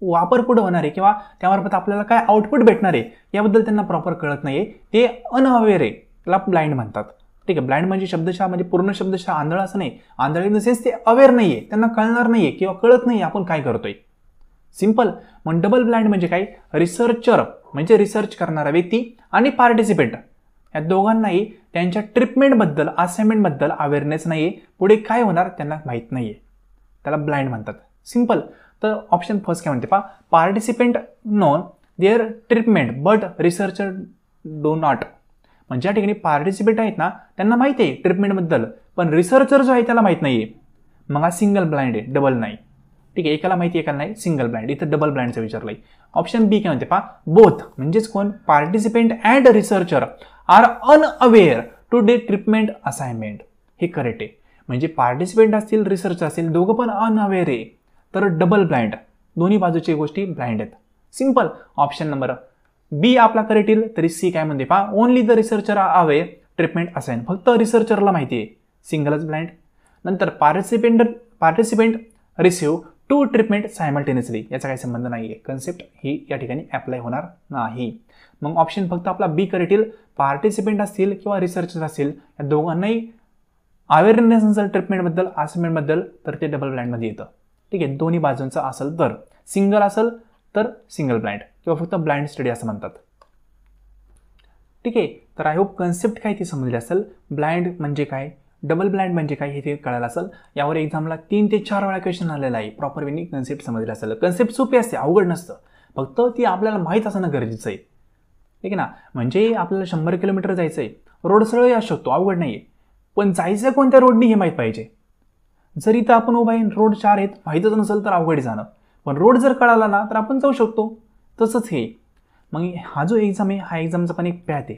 वापर पुढे होणार आहे किंवा त्यामार्फत आपल्याला काय आउटपुट भेटणार आहे याबद्दल त्यांना प्रॉपर कळत नाहीये, ते अनअवेअर आहे, त्याला ब्लाइंड म्हणतात. ठीक आहे. ब्लाइंड म्हणजे शब्दशः म्हणजे पूर्ण शब्दशः आंधळा असं नाही, आंधळा इन द सेन्स ते अवेअर नाहीये, त्यांना कळणार नाहीये किंवा कळत नाही आपण काय करतोय. सिंपल. मग डबल ब्लाइंड म्हणजे काय, रिसर्चर म्हणजे रिसर्च करणारा व्यक्ती आणि पार्टिसिपेंट या दोघांनाही त्यांच्या ट्रीटमेंटबद्दल, असाइनमेंटबद्दल अवेअरनेस नाहीये, पुढे काय होणार त्यांना माहीत नाहीये, त्याला ब्लाइंड म्हणतात. सिंपल. तर ऑप्शन फर्स्ट काय म्हणते पहा, participant known their treatment but researcher do not. म्हणजे या ठिकाणी पार्टिसिपेंट आहेत ना त्यांना माहिती आहे ट्रीटमेंटबद्दल, पण रिसर्चर जो आहे त्याला माहीत नाहीये, मग हा सिंगल ब्लाइंड आहे, डबल नाही. ठीक आहे. एकाला माहिती एकाला नाही, सिंगल ब्लाइंड. इथं डबल ब्लाइंडचं विचारलंय. ऑप्शन बी काय म्हणते पहा, बोथ म्हणजेच कोण, participant and researcher are unaware to the treatment assignment. हे करेक्ट आहे. म्हणजे पार्टिसिपेंट असतील रिसर्चर असतील दोघं पण अनअवेअर आहे, तर डबल ब्लाइंड, दोन्ही बाजूची गोष्टी ब्लाइंड आहेत. सिंपल. ऑप्शन नंबर बी आपला करेक्ट येईल. तरी सी काय म्हणते पहा, only the researcher are aware treatment assign, फक्त रिसर्चरला माहिती आहे, सिंगलच ब्लाइंड. नंतर participant receive to treatment simultaneously, याचा काही संबंध नाहीये, कन्सेप्ट ही या ठिकाणी अप्लाय होणार नाही. मग ऑप्शन फक्त आपला बी करेक्ट येईल. पार्टिसिपेंट असतील किंवा रिसर्चर असतील या दोघांनाही अवेअरनेस असेल ट्रीटमेंटबद्दल, असाइनमेंटबद्दल, तर ते डबल ब्लाइंडमध्ये येतं. ठीक आहे. दोन्ही बाजूंचं असेल तर, सिंगल असेल तर सिंगल ब्लाइंड किंवा फक्त ब्लाइंड स्टडी असं म्हणतात. ठीक आहे. तर आय होप कन्सेप्ट काय ते समजले असेल. ब्लाइंड म्हणजे काय, डबल ब्लाइंड म्हणजे काय हे ते कळायला असेल. यावर एक्झामला 3 ते 4 वेळा क्वेश्चन आलेला आहे. प्रॉपर वेनी कन्सेप्ट समजले असेल. कन्सेप्ट सोपी असते, अवघड नसतं, फक्त ती आपल्याला माहीत असणं गरजेचं आहे. ठीक आहे ना. म्हणजे आपल्याला 100 किलोमीटर जायचं आहे, रोड सरळ असू शकतो, अवघड नाही आहे, पण जायचं कोणत्या रोडनी हे माहीत पाहिजे. जर इथं आपण उभा आहे, रोड 4 आहेत, माहीतच नसेल तर अवघड जाणं, पण रोड जर कळाला ना तर आपण जाऊ शकतो. तसंच हे. मग हा जो एक्झाम आहे, हा एक्झामचा पण एक पॅथ आहे.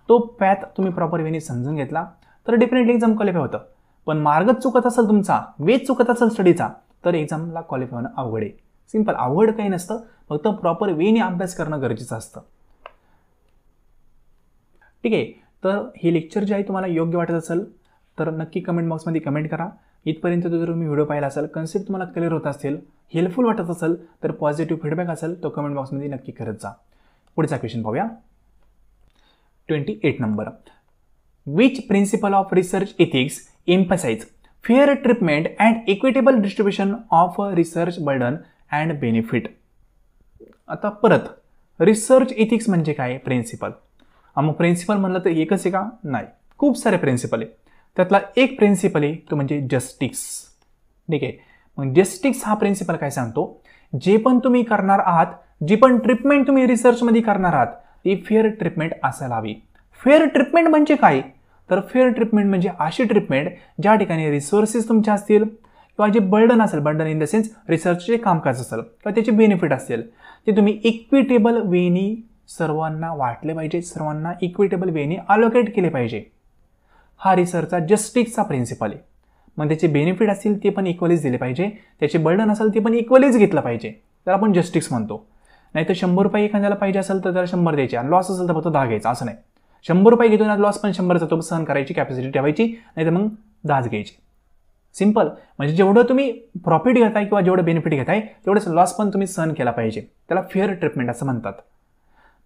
तो पॅथ तुम्ही प्रॉपर वेने समजून घेतला तर डेफिनेटली एक्झाम क्वालिफाय होतं. पण मार्गच चुकत असेल तुमचा, वेच चुकत असेल स्टडीचा, तर एक्झामला क्वालिफाय होणं अवघड आहे. सिंपल. अवघड काही नसतं, फक्त प्रॉपर वेने अभ्यास करणं गरजेचं असतं. ठीक आहे. तर हे लेक्चर जे आहे तुम्हाला योग्य वाटत असेल तर नक्की कमेंट बॉक्समध्ये कमेंट करा. इथपर्यंत जर तुम्ही व्हिडिओ पाहिला असेल, कन्सेप्ट तुम्हाला क्लिअर होत असतील, हेल्पफुल वाटत असेल, तर पॉझिटिव्ह फीडबॅक असेल तो कमेंट बॉक्समध्ये नक्की करत जा. पुढचा क्वेश्चन पाहूया. 28 number. Which principle of research ethics emphasize fair treatment and equitable distribution of research burden and benefit? आता परत रिसर्च एथिक्स म्हणजे काय, प्रिन्सिपल. मग प्रिन्सिपल म्हणलं तर एकच आहे का, नाही, खूप सारे प्रिन्सिपल आहे. त्यातला एक प्रिन्सिपल आहे तो म्हणजे जस्टिस. ठीक आहे. मग जस्टिस हा प्रिन्सिपल काय सांगतो, जे पण तुम्ही करणार आहात, जी पण ट्रीटमेंट तुम्ही रिसर्चमध्ये करणार आहात ती फेअर ट्रीटमेंट असायला हवी. फेअर ट्रीटमेंट म्हणजे काय, तर फेअर ट्रीटमेंट म्हणजे अशी ट्रीटमेंट ज्या ठिकाणी रिसोर्सेस तुमच्या असतील किंवा जे बर्डन असेल, बर्डन इन द सेन्स रिसर्चचे कामकाज असेल किंवा त्याचे बेनिफिट असतील, ते तुम्ही इक्विटेबल वेनी सर्वांना वाटले पाहिजे, सर्वांना इक्विटेबल वेने अलोकेट केले पाहिजे. हा रिसर्चचा जस्टिसचा प्रिन्सिपल आहे. मग त्याचे बेनिफिट असतील ते पण इक्वलीच दिले पाहिजे, त्याचे बर्डन असेल ते पण इक्वलीच घेतलं पाहिजे. त्याला आपण जस्टिस म्हणतो. नाही तर 100 रुपये एखाद्याला पाहिजे असेल तर त्याला 100 द्यायचे आणि लॉस असेल तर फक्त 10 घ्यायचा, असं नाही. 100 रुपये घेतो ना, लॉस पण 100चा तो सहन करायची कॅपॅसिटी ठेवायची, नाही तर मग 10च घ्यायची. सिंपल. म्हणजे जेवढं तुम्ही प्रॉफिट घेताय किंवा जेवढं बेनिफिट घेताय तेवढंच लॉस पण तुम्ही सहन केला पाहिजे. त्याला फेअर ट्रीटमेंट असं म्हणतात.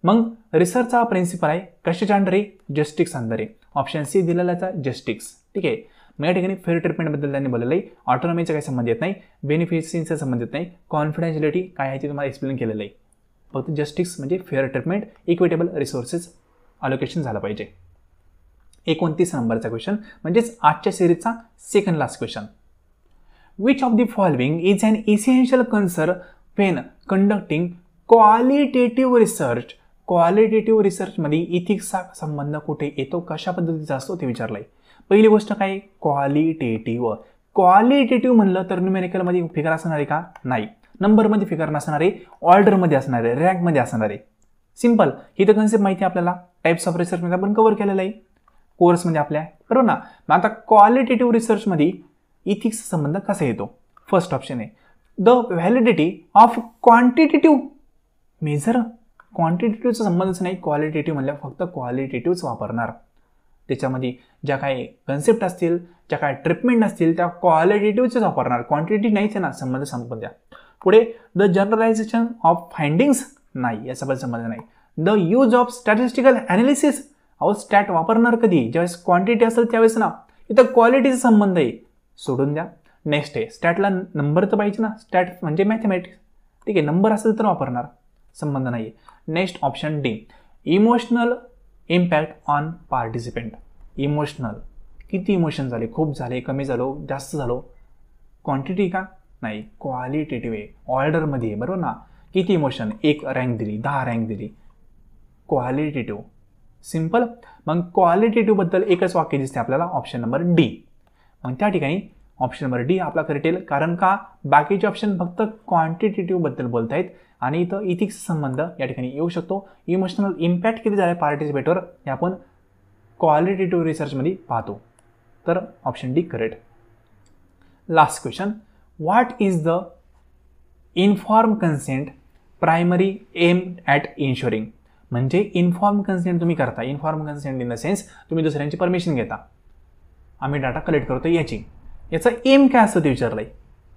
मग रिसर्चचा प्रिन्सिपल आहे कशाच्या अंडर आहे? जस्टिस अंडर आहे. ऑप्शन सी दिलेलाचा जस्टिस. ठीक आहे. मग या ठिकाणी फेअर ट्रीटमेंटबद्दल त्यांनी बोललेलं आहे. ऑटोनॉमीचा काही संबंध येत नाही, बेनिफिशियन्सीचा संबंध येत नाही, कॉन्फिडेन्शियलिटी काय आहे ते तुम्हाला एक्सप्लेन केलेलं आहे. फक्त जस्टिस म्हणजे fair treatment, equitable resources allocation झालं पाहिजे. 29 नंबरचा क्वेश्चन म्हणजेच आजच्या सिरीजचा second last question. Which of the following is an essential concern when conducting qualitative research. Qualitative रिसर्चमध्ये इथिक्सचा संबंध कुठे येतो, कशा पद्धतीचा असतो ते विचारलं आहे. पहिली गोष्ट काय? क्वालिटेटिव्ह. क्वालिटेटिव्ह म्हणलं तर न्यूमेरिकलमध्ये फिगर असणार आहे का? नाही. नंबरमध्ये फिगर नसणार आहे, ऑर्डरमध्ये असणार आहे, रँकमध्ये असणार आहे. सिंपल. ही तर कन्सेप्ट माहिती आहे आपल्याला, टाइप्स ऑफ रिसर्चमध्ये आपण कव्हर केलेलं आहे कोर्समध्ये आपल्या, बरोबर ना. मग आता क्वालिटेटिव्ह रिसर्चमध्ये इथिक्सचा संबंध कसा येतो? फर्स्ट ऑप्शन आहे the validity of quantitative measure. क्वांटिटेटिव्हचा संबंधच नाही, क्वालिटेटिव्ह म्हणल्यावर फक्त क्वालिटेटिव्हच वापरणार. त्याच्यामध्ये ज्या काही कन्सेप्ट असतील, ज्या काही ट्रीटमेंट असतील त्या क्वालिटेटिव्हच वापरणार, क्वांटिटी नाहीच आहे ना. संबंध संपून द्या. पुढे द जनरलायझेशन ऑफ फाइंडिंग्स, नाही, याचा पण संबंध नाही. The use of statistical analysis, अहो स्टॅट वापरणार कधी? ज्यावेळेस क्वांटिटी असेल त्यावेळेस ना. इथं क्वालिटीचा संबंध आहे, सोडून द्या. नेक्स्ट आहे स्टॅटला नंबर तर पाहिजे ना, स्टॅट म्हणजे मॅथमॅटिक्स. ठीक आहे, नंबर असेल तर वापरणार, संबंध नाही आहे. Next option D emotional impact on participant. Emotional, किती इमोशन झाले, खूप झाले, कमी झालो, जास्त झालो. क्वांटिटी का? नाही, क्वालिटेटिव्ह आहे, ऑर्डरमध्ये आहे, बरोबर ना. किती इमोशन, 1 रँक दिली, 10 रँक दिली, क्वालिटेटिव्ह. सिंपल. मग क्वालिटेटिव्हबद्दल एकच वाक्य दिसते आपल्याला, ऑप्शन नंबर डी. मग त्या ठिकाणी ऑप्शन नंबर डी आपला करेक्ट येईल. कारण का? बाकीचे ऑप्शन फक्त क्वांटिटेटिव्हबद्दल बोलत आहेत आणि इथं इथिक्सचा संबंध या ठिकाणी येऊ शकतो. इमोशनल इम्पॅक्ट किती झाला पार्टिसिपेटवर हे आपण क्वालिटेटिव्ह रिसर्चमध्ये पाहतो. तर option D correct. Last question. What is the inform consent primary aim at ensuring. म्हणजे इन्फॉर्म कन्सेंट तुम्ही करता, inform consent in the sense तुम्ही दुसऱ्यांची परमिशन घेता, आम्ही डाटा कलेक्ट करतो याचा एम काय असतं ते विचारलं आहे.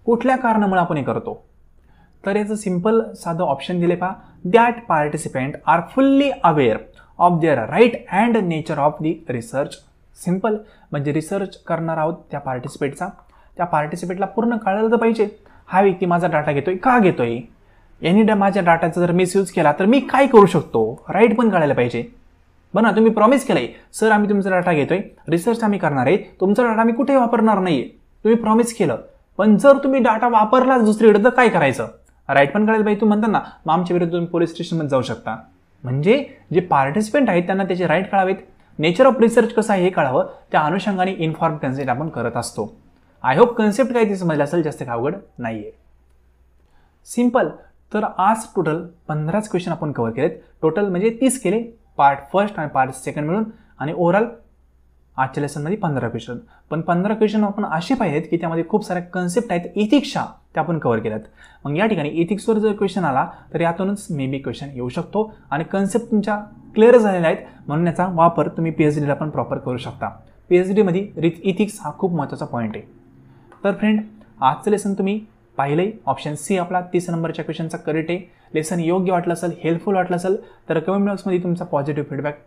कुठल्या कारणामुळे आपण हे करतो? तर याचं सिंपल साधं ऑप्शन दिले पहा. That participant are fully aware of their right and nature of the research. Simple. म्हणजे रिसर्च करणार आहोत त्या पार्टिसिपेटला पूर्ण कळलं तर पाहिजे, हा व्यक्ती माझा डाटा घेतोय, का घेतोय, यांनी माझ्या डाटाचा जर मिसयूज केला तर मी काय करू शकतो, राईट पण कळायला पाहिजे. बरं ना, तुम्ही प्रॉमिस केलंय सर आम्ही तुमचा डाटा घेतोय, रिसर्च आम्ही करणार आहे, तुमचा डाटा आम्ही कुठेही वापरणार नाहीये, तुम्ही प्रॉमिस केलं. पण जर तुम्ही डाटा वापरलाच दुसरीकडे तर काय करायचं, राईट पण कळायला पाहिजे. तुम्ही म्हणता ना मग आमच्या विरुद्ध तुम्ही पोलीस स्टेशनमध्ये जाऊ शकता. म्हणजे जे पार्टिसिपेंट आहेत त्यांना त्याचे राईट कळावेत, नेचर ऑफ रिसर्च कसं आहे हे कळावं, त्या अनुषंगाने इन्फॉर्म कन्सेंट आपण करत असतो. आय होप कन्सेप्ट काय ते समजलं असेल, जास्त अवघड नाहीये, सिंपल. तर आज टोटल 15 क्वेश्चन आपण कव्हर केलेत. टोटल म्हणजे 30 केले, पार्ट फर्स्ट आणि पार्ट सेकंड मिळून, आणि ओव्हरऑल आजच्या लेसनमध्ये 15 क्वेश्चन. पण 15 क्वेश्चन आपण असे पाहिजेत की त्यामध्ये खूप साऱ्या कन्सेप्ट आहेत इथिक्सच्या, त्या आपण कव्हर केल्यात. मग या ठिकाणी इथिक्सवर जर क्वेश्चन आला तर यातूनच मे बी क्वेश्चन येऊ शकतो, आणि कन्सेप्ट तुमच्या क्लिअर झालेल्या आहेत म्हणून याचा वापर तुम्ही PhDला पण प्रॉपर करू शकता. PhDमध्ये इथिक्स हा खूप महत्त्वाचा पॉईंट आहे. तर फ्रेंड, आजचं लेसन तुम्ही पाहिलंय. ऑप्शन सी आपला 30 नंबरच्या क्वेश्चनचा करेक्ट आहे. लेसन योग्य वाटलं असेल, हेल्पफुल वाटलं असेल तर कमेंट बॉक्समध्ये तुमचा पॉझिटिव्ह फीडबॅक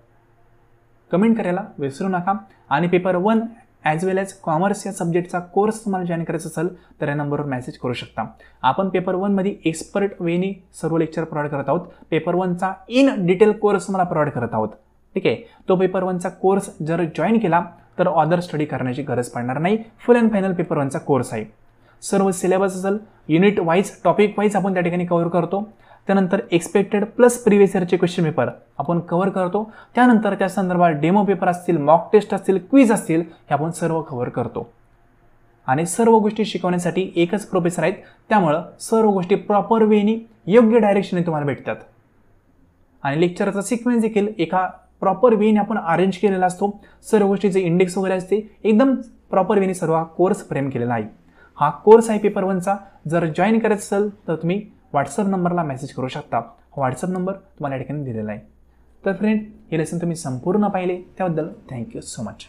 कमेंट करायला विसरू नका. आणि पेपर 1 ॲज वेल ॲज कॉमर्स या सब्जेक्टचा कोर्स तुम्हाला जॉईन करायचा असेल तर या नंबरवर मेसेज करू शकता. आपण पेपर 1मध्ये एक्सपर्ट वेनी सर्व लेक्चर प्रोव्हाइड करत आहोत. पेपर 1चा इन डिटेल कोर्स तुम्हाला प्रोव्हाइड करत आहोत. ठीक आहे, तो पेपर 1चा कोर्स जर जॉईन केला तर अदर स्टडी करण्याची गरज पडणार नाही. फुल अँड फायनल पेपर 1चा कोर्स आहे. सर्व सिलेबस असेल, युनिट वाईज, टॉपिक वाईज आपण त्या ठिकाणी कव्हर करतो. त्यानंतर एक्सपेक्टेड प्लस प्रिव्हियस इयरचे क्वेश्चन पेपर आपण कव्हर करतो. त्यानंतर त्या संदर्भात डेमो पेपर असतील, मॉक टेस्ट असतील, क्विज असतील, हे आपण सर्व कव्हर करतो. आणि सर्व गोष्टी शिकवण्यासाठी एकच प्रोफेसर आहेत, त्यामुळं सर्व गोष्टी प्रॉपर वेनी योग्य डायरेक्शनने तुम्हाला भेटतात. आणि लेक्चरचा सिक्वेन्स देखील एका प्रॉपर वेने आपण अरेंज केलेला असतो. सर्व गोष्टीचे इंडेक्स वगैरे असते, एकदम प्रॉपर वेने सर्व हा कोर्स फ्रेम केलेला आहे. हा कोर्स आहे पेपर 1चा. जर जॉईन करायचं असेल तर तुम्ही व्हॉट्सअप नंबरला मेसेज करू शकता. व्हॉट्सअप नंबर तुम्हाला या ठिकाणी दिलेला आहे. तर फ्रेंड, हे लेसन तुम्ही संपूर्ण पाहिले त्याबद्दल थँक्यू सो मच.